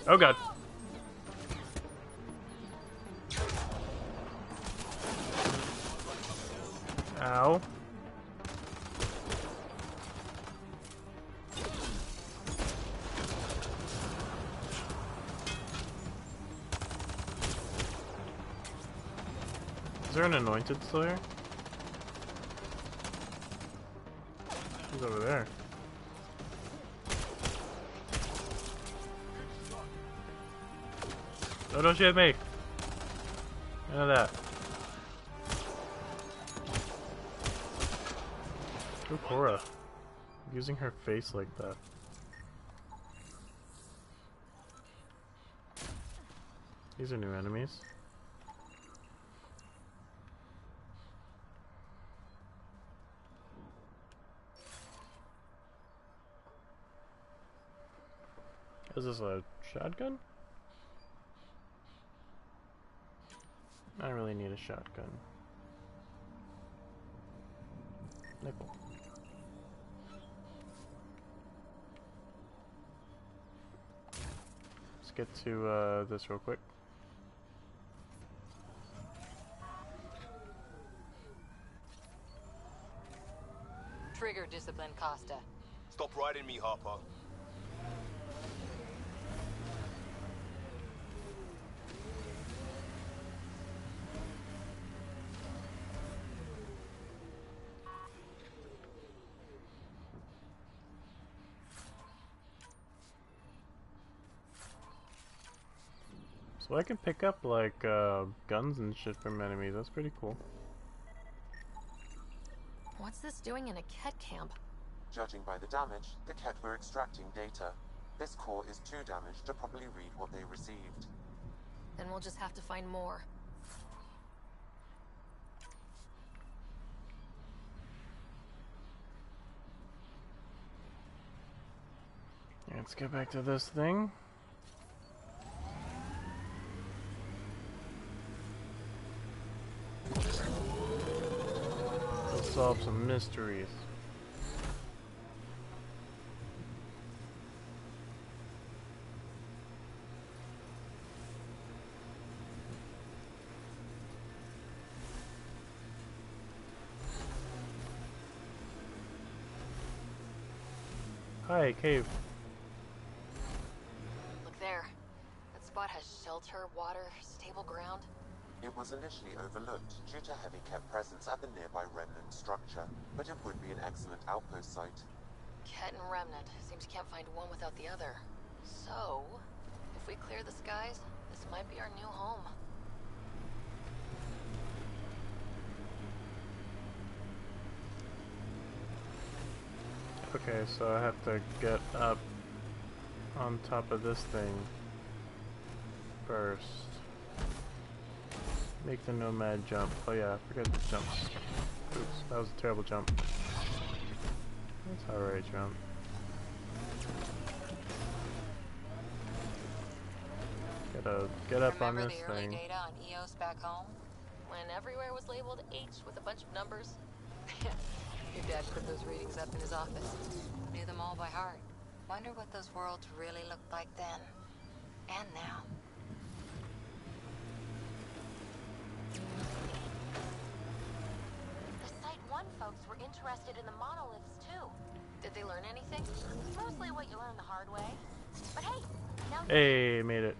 Oh god. Ow. there an anointed still here? He's over there. Oh, don't shoot me! None of that. Ooh, Cora. Using her face like that. These are new enemies. Is this a shotgun? I really need a shotgun. Nickel. Let's get to this real quick. Trigger discipline, Costa. Stop riding me, Harper. So I can pick up like guns and shit from enemies. That's pretty cool. What's this doing in a Ket camp? Judging by the damage, the Ket were extracting data. This core is too damaged to properly read what they received. Then we'll just have to find more. Let's get back to this thing. Let's solve some mysteries. Hi, cave. Look there. That spot has shelter, water, stable ground. It was initially overlooked due to heavy Ket presence at the nearby remnant structure, but it would be an excellent outpost site. Ket and Remnant. Seems you can't find one without the other. So, if we clear the skies, this might be our new home. Okay, so I have to get up on top of this thing first. Make the nomad jump. Oh yeah, I forgot the jumps. Oops, that was a terrible jump. That's alright jump. Gotta get up on this Remember the early thing. data on EOS back home? When everywhere was labeled H with a bunch of numbers. Your dad put those readings up in his office. Knew them all by heart. Wonder what those worlds really looked like then. And now. The Site 1 folks were interested in the monoliths too. Did they learn anything? Mostly what you learn the hard way. But hey, now Hey, made it.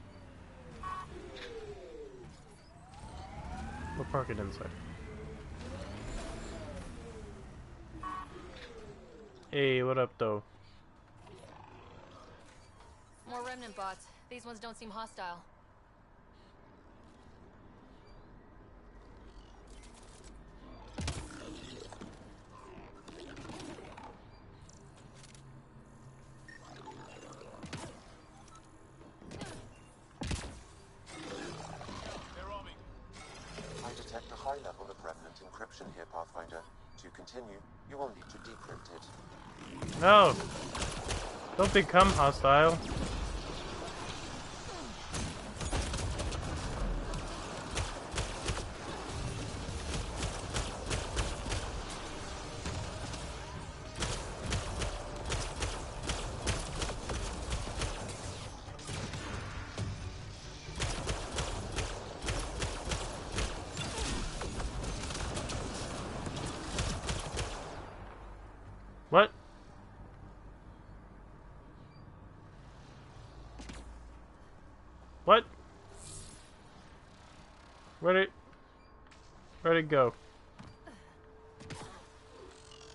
We'll park it inside. Hey, what up though? More remnant bots. These ones don't seem hostile. I detect a high level of remnant encryption here, Pathfinder. To continue, you will need to decrypt it. No! Don't become hostile. What? What? Where Where'd it go?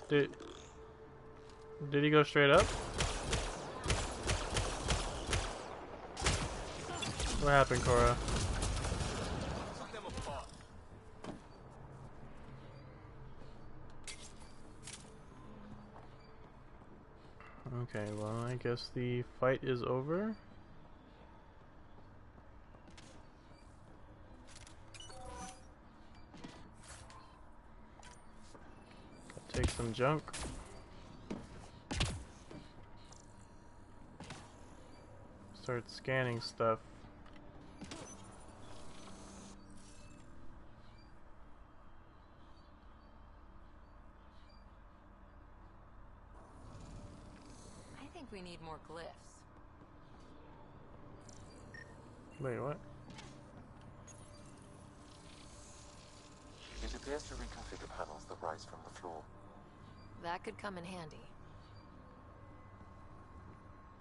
Did he go straight up? What happened, Cora? Okay, well, I guess the fight is over. Take some junk. Start scanning stuff. I think we need more glyphs. Wait, what? It appears to reconfigure panels that rise from the floor. That could come in handy.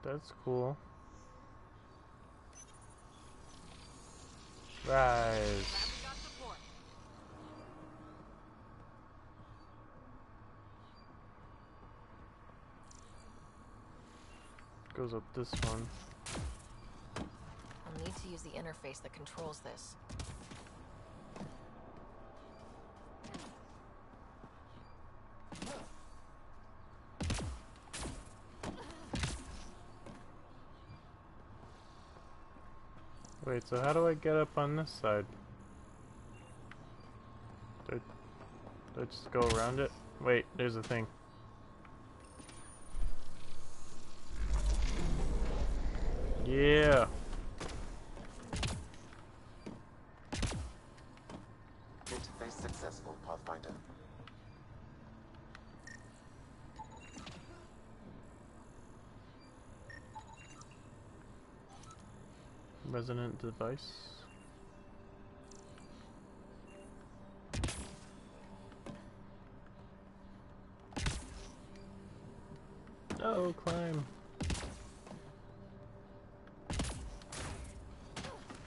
That's cool. Rise. Goes up this one. I'll need to use the interface that controls this. Wait, so how do I get up on this side? Do I just go around it? Wait, there's a thing. Yeah. Interface successful, Pathfinder. Resonant device. No, climb.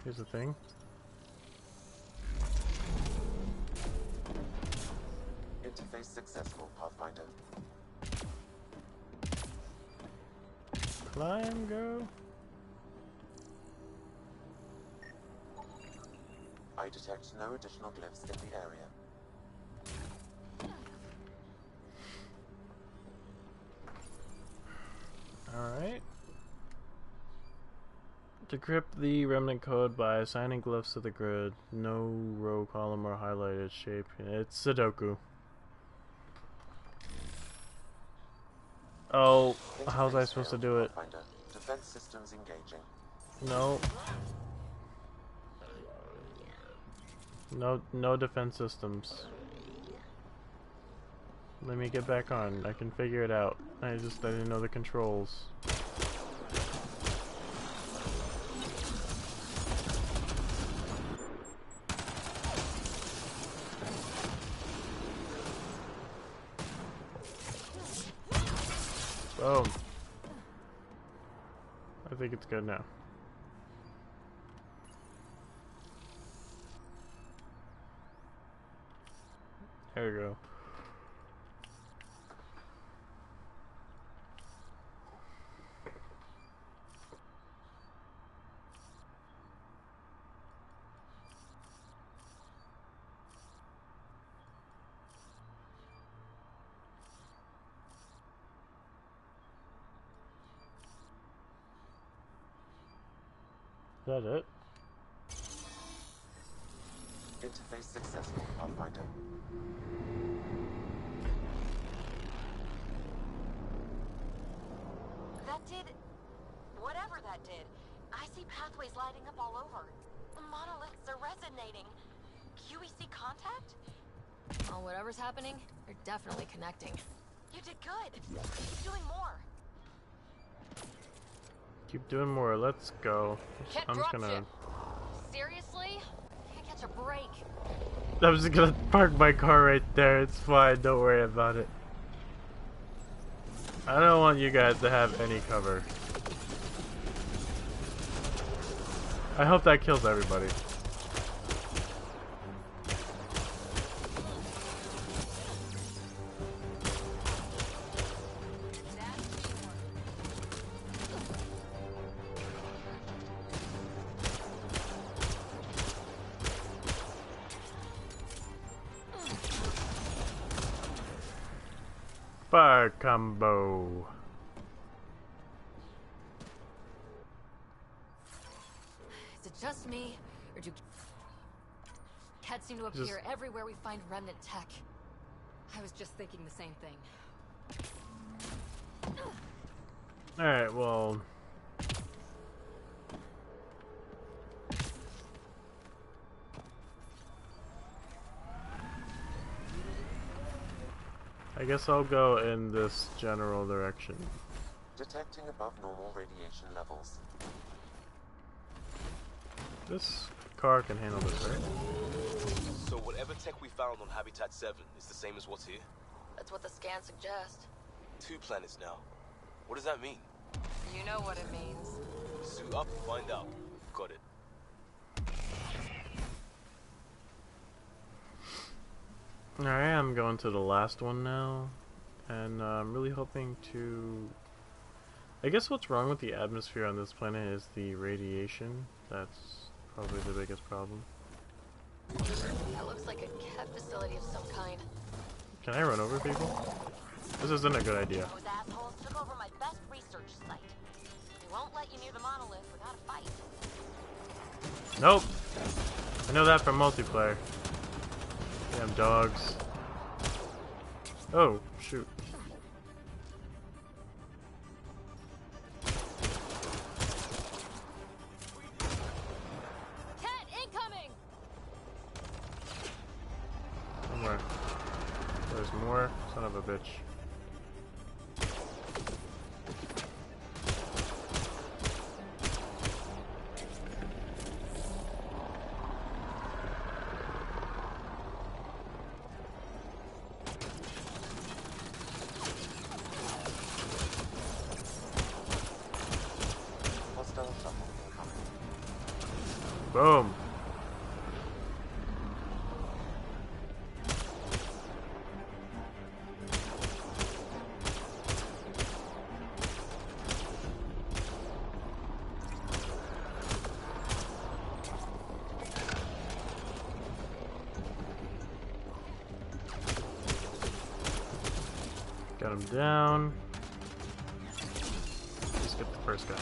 Here's the thing. Interface successful, Pathfinder. Climb, go. I detect no additional glyphs in the area. Alright. Decrypt the remnant code by assigning glyphs to the grid. No row, column, or highlighted shape. It's Sudoku. Oh, how was I supposed to do it? Defense systems engaging. No. No defense systems. Let me get back on. I can figure it out. I didn't know the controls. Boom. I think it's good now. There we go. Is that it? Interface successful, Pathfinder. That did... whatever that did. I see pathways lighting up all over. The monoliths are resonating. QEC contact? Well, whatever's happening, they're definitely connecting. You did good. Keep doing more. Keep doing more. Let's go. Can't I'm just drop gonna... ship. Seriously? Can't catch a break. I'm just gonna park my car right there. It's fine. Don't worry about it. I don't want you guys to have any cover. I hope that kills everybody. Fire combo. Is it just me, or do cats seem to appear everywhere we find remnant tech? I was just thinking the same thing. Alright, well... I guess I'll go in this general direction. Detecting above normal radiation levels. This car can handle this, right? So whatever tech we found on Habitat 7 is the same as what's here? That's what the scans suggest. 2 planets now. What does that mean? You know what it means. Suit up and find out. Got it. Alright, I'm going to the last one now. And I'm really hoping to... I guess what's wrong with the atmosphere on this planet is the radiation. That's probably the biggest problem. That looks like a cat facility of some kind. Can I run over people? This isn't a good idea. Those assholes took over my best research site. They won't let you near the monolith without a fight. Nope. I know that from multiplayer. Damn dogs. Oh, shoot. Cat incoming! Somewhere. There's more. Son of a bitch. Boom. Got him down. Just get the first guy.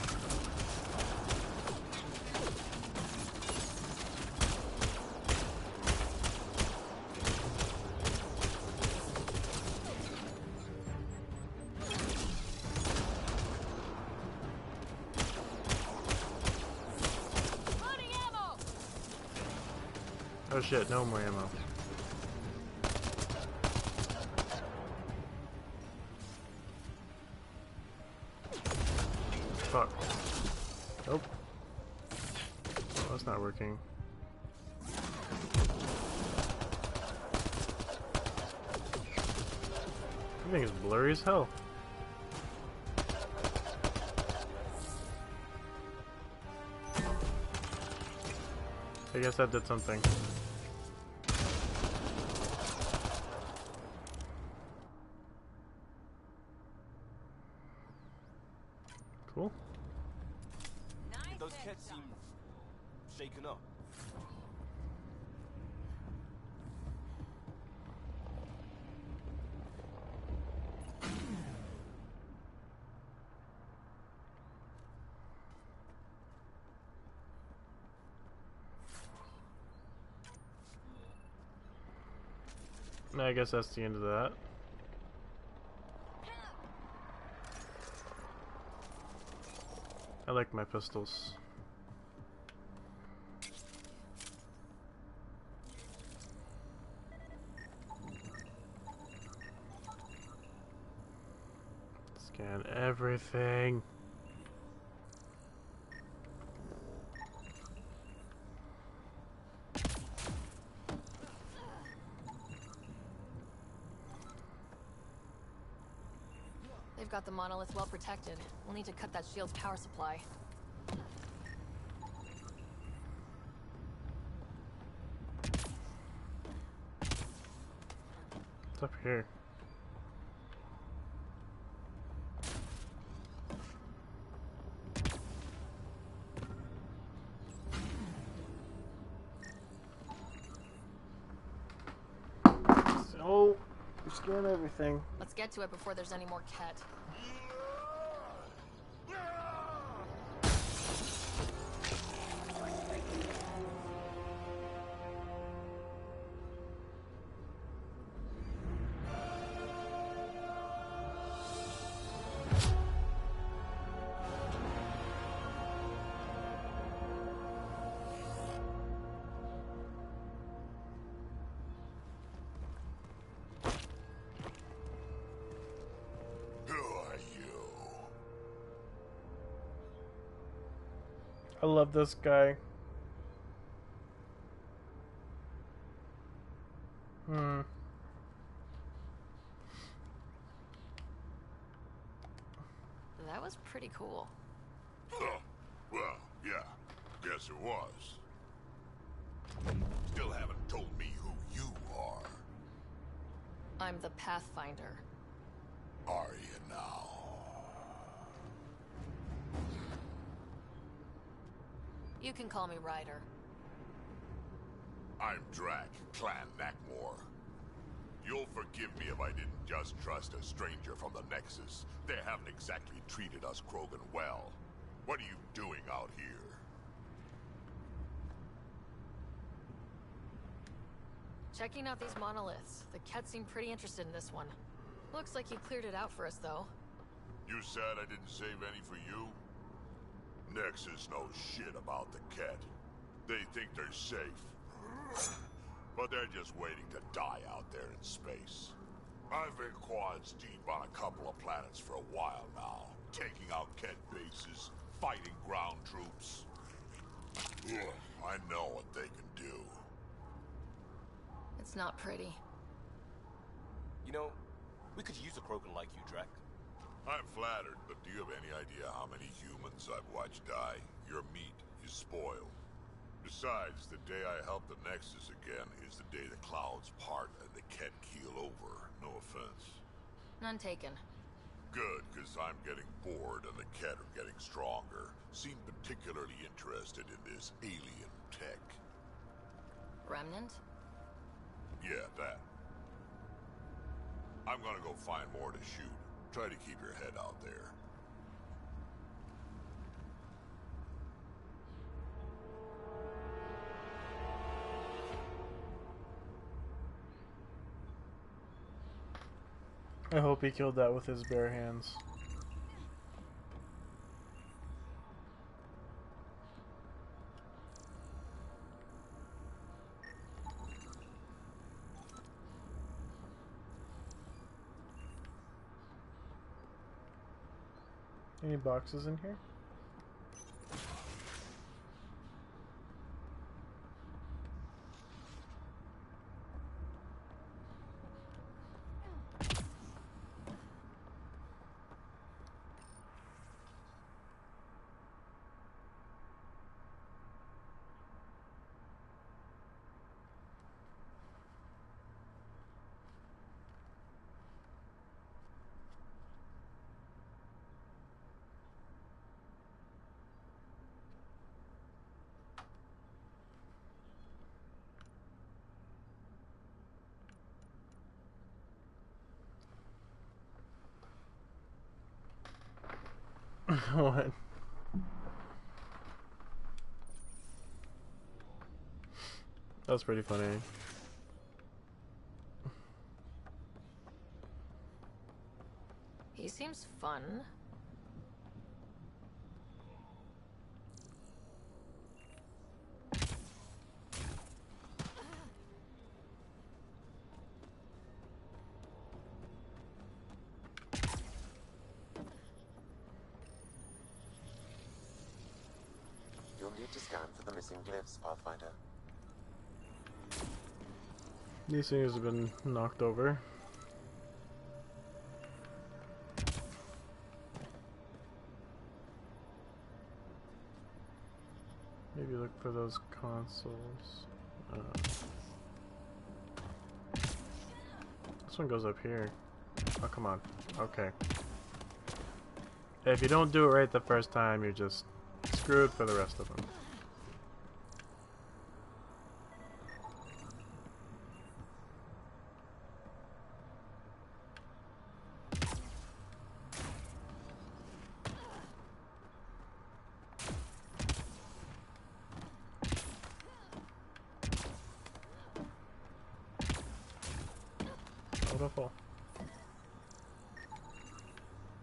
Oh shit, no more ammo. Fuck. Nope. Oh, that's not working. Everything is blurry as hell. I guess that did something. Cool. Those cats seem shaken up. I guess that's the end of that. I like my pistols. Scan everything. They've got the monolith well protected. We'll need to cut that shield's power supply. What's up here? So, we scan everything. Let's get to it before there's any more Ket. I love this guy. That was pretty cool. Huh. Well, yeah. Guess it was. Still haven't told me who you are. I'm the Pathfinder. Are you now? You can call me Ryder. I'm Drac, Clan Nakmor. You'll forgive me if I didn't just trust a stranger from the Nexus. They haven't exactly treated us Krogan well. What are you doing out here? Checking out these monoliths. The Ket seem pretty interested in this one. Looks like you cleared it out for us, though. You said I didn't save any for you? Nexus knows shit about the Ket. They think they're safe. But they're just waiting to die out there in space. I've been quads deep on a couple of planets for a while now. Taking out Ket bases, fighting ground troops. Ugh, I know what they can do. It's not pretty. You know, we could use a Krogan like you, Drac. I'm flattered, but do you have any idea how many humans I've watched die? Your meat is spoiled. Besides, the day I help the Nexus again is the day the clouds part and the Ket keel over. No offense. None taken. Good, because I'm getting bored and the Ket are getting stronger. Seem particularly interested in this alien tech. Remnant? Yeah, that. I'm gonna go find more to shoot. Try to keep your head out there. I hope he killed that with his bare hands. Any boxes in here? What? That's pretty funny. He seems fun. You'll need to scan for the missing glyphs, Pathfinder. These things have been knocked over. Maybe look for those consoles. This one goes up here. Oh, come on. Okay. If you don't do it right the first time, you're just screwed for the rest of them. don't fall.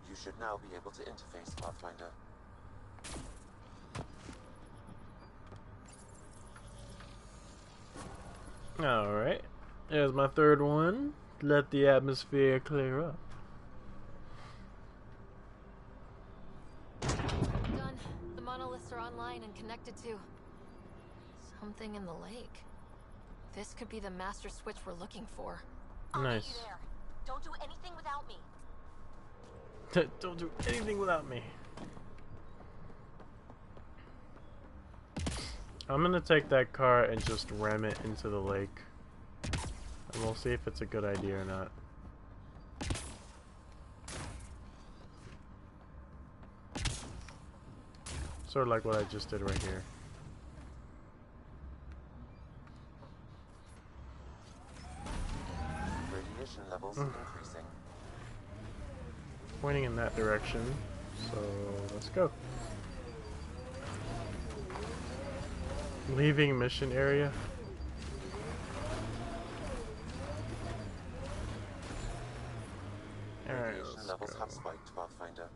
You should now be able to interface, Pathfinder. Alright. There's my third one. Let the atmosphere clear up. Done. The monoliths are online and connected to something in the lake. This could be the master switch we're looking for. Nice. You there. Don't do anything without me. Don't do anything without me. I'm gonna take that car and just ram it into the lake. And we'll see if it's a good idea or not. Sort of like what I just did right here. Radiation levels increasing. Pointing in that direction, so let's go. Leaving mission area. Alright, Radiation levels have spiked, Pathfinder.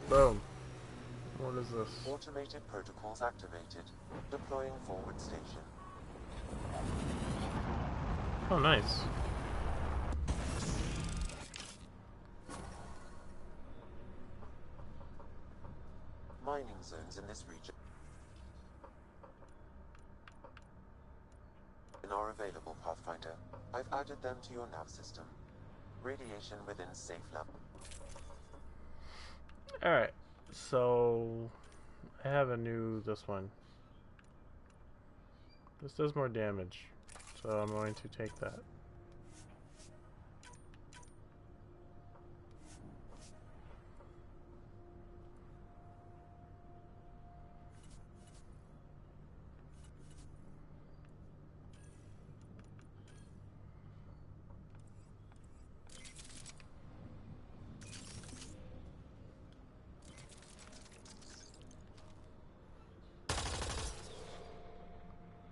Boom. What is this? Automated protocols activated. Deploying forward station. Oh, nice. Mining zones in this region are available, Pathfinder. I've added them to your nav system. Radiation within safe level. Alright, so I have this one. This does more damage, so I'm going to take that.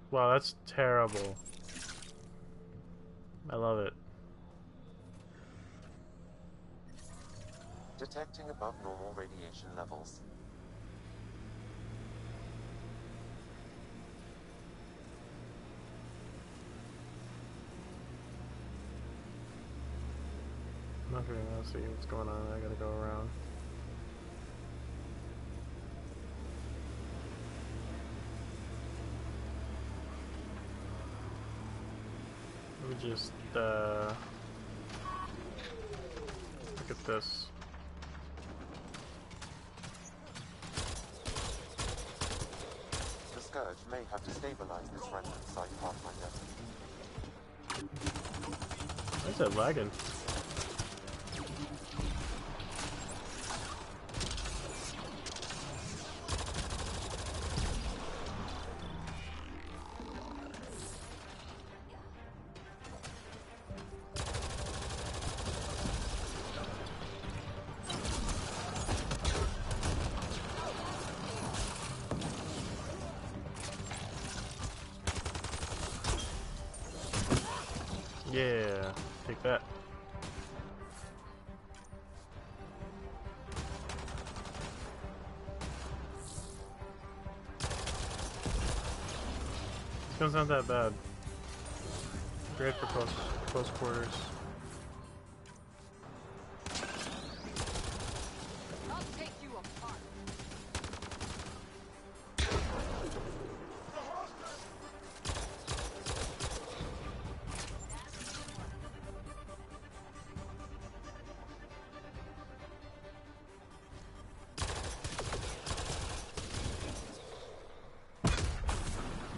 Wow, that's terrible. I love it. Detecting above normal radiation levels. Okay, let's see what's going on. I gotta go around. Let me just look at this. The Scourge may have destabilized this remnant site, Pathfinder. Why is that lagging? Yeah, take that. This gun's not that bad. Great for close quarters. I'll take you apart.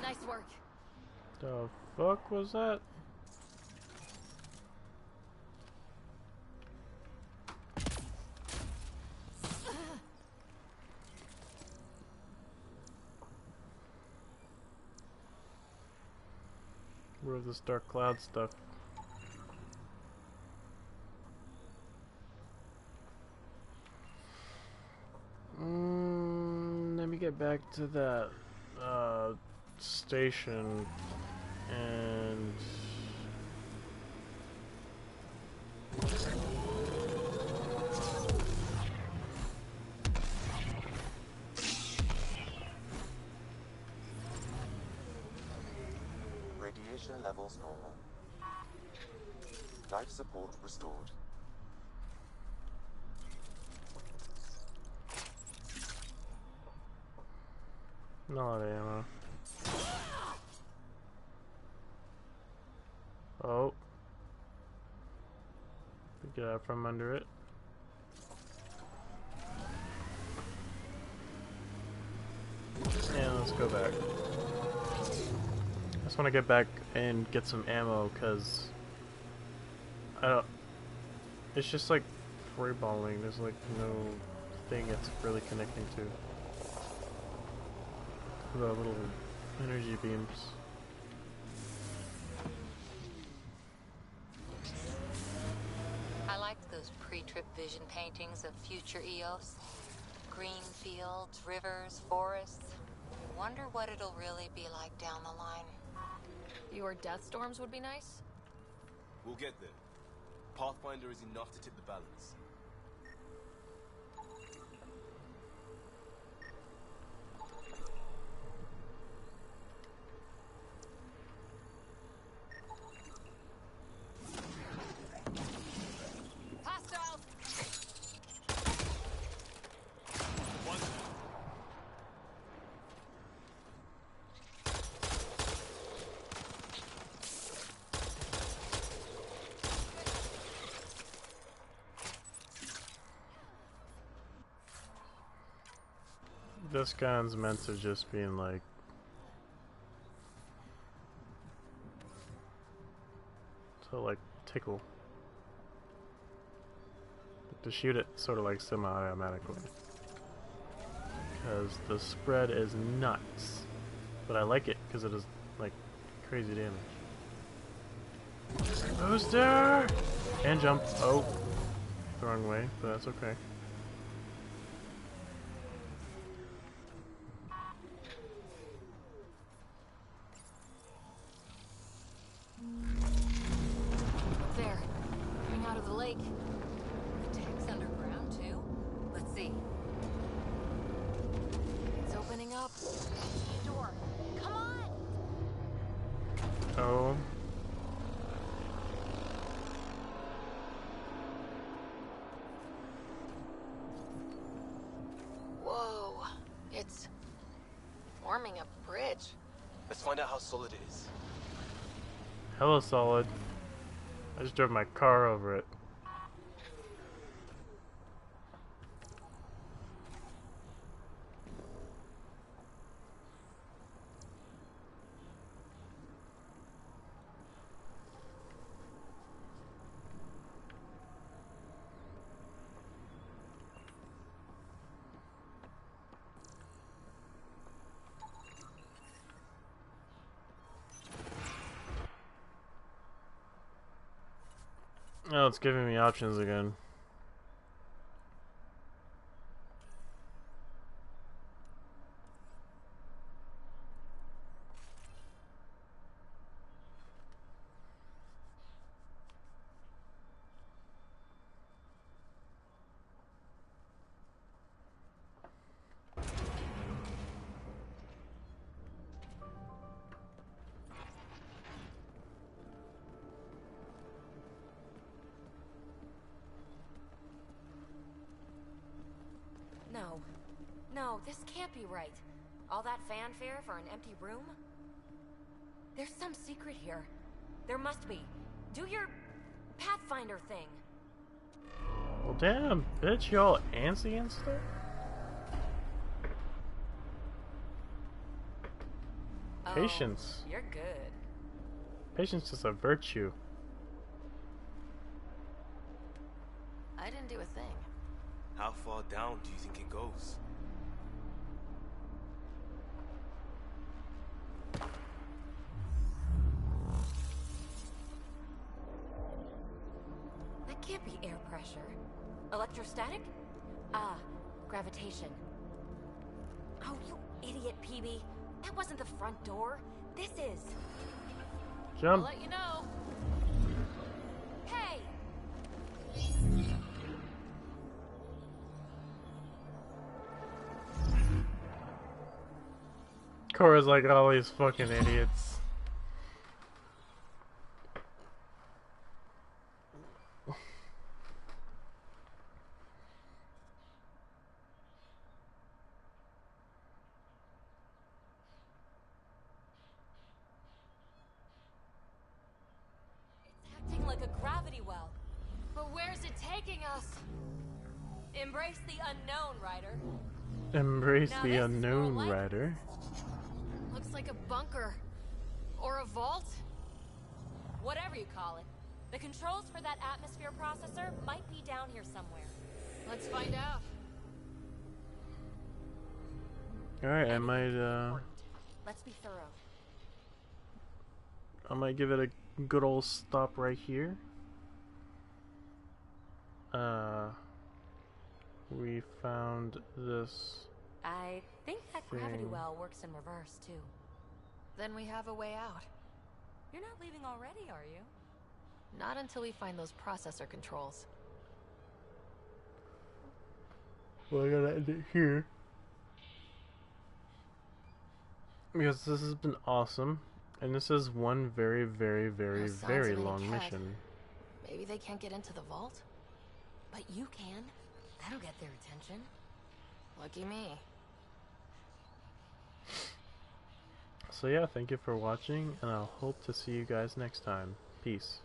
Nice work. The fuck was that? Where's this dark cloud stuff? Let me get back to that station And radiation levels normal. Life support restored. not a lot of ammo. Oh. Get out from under it. And let's go back. I just want to get back and get some ammo because I don't. It's just like free balling. There's like no thing it's really connecting to. The little energy beams. I liked those pre-trip vision paintings of future Eos. Green fields, rivers, forests. Wonder what it'll really be like down the line. Fewer death storms would be nice. We'll get there. Pathfinder is enough to tip the balance. Hostiles! This gun's meant to just be in like tickle. To shoot it sort of like semi-automatically. Because the spread is nuts. But I like it because it is like crazy damage. Booster! And jump. Oh. The wrong way, but that's okay. There. Coming out of the lake. The tech's underground too? Let's see. It's opening up. Door. Come on! Oh. Whoa. It's forming a bridge. Let's find out how solid it is. Hella solid. I just drove my car over it. Oh, it's giving me options again. No. No, this can't be right. All that fanfare for an empty room? There's some secret here. There must be. Do your Pathfinder thing. Well, damn, bitch, y'all antsy and stuff? Oh, Patience. You're good. Patience is a virtue. I didn't do a thing. How far down do you think it goes? That can't be air pressure. Electrostatic? Ah, gravitation. Oh, you idiot, PB. That wasn't the front door. This is. Jump. I'll let you know. Hey! Cora's like all these fucking idiots. Acting like a gravity well. But where's it taking us? Embrace the unknown, Ryder. Embrace Now the this is unknown, more like- Ryder. Looks like a bunker. Or a vault? Whatever you call it. The controls for that atmosphere processor might be down here somewhere. Let's find out. Alright, I Let's be thorough. might give it a good old stop right here. We found this. I think that gravity thing. well works in reverse, too. Then we have a way out. You're not leaving already, are you? Not until we find those processor controls. Well, I gotta end it here. Because this has been awesome. And this is one very, very, very, No signs very of any long cat. mission. Maybe they can't get into the vault? But you can. That'll get their attention. Lucky me. So yeah, thank you for watching, and I'll hope to see you guys next time. Peace.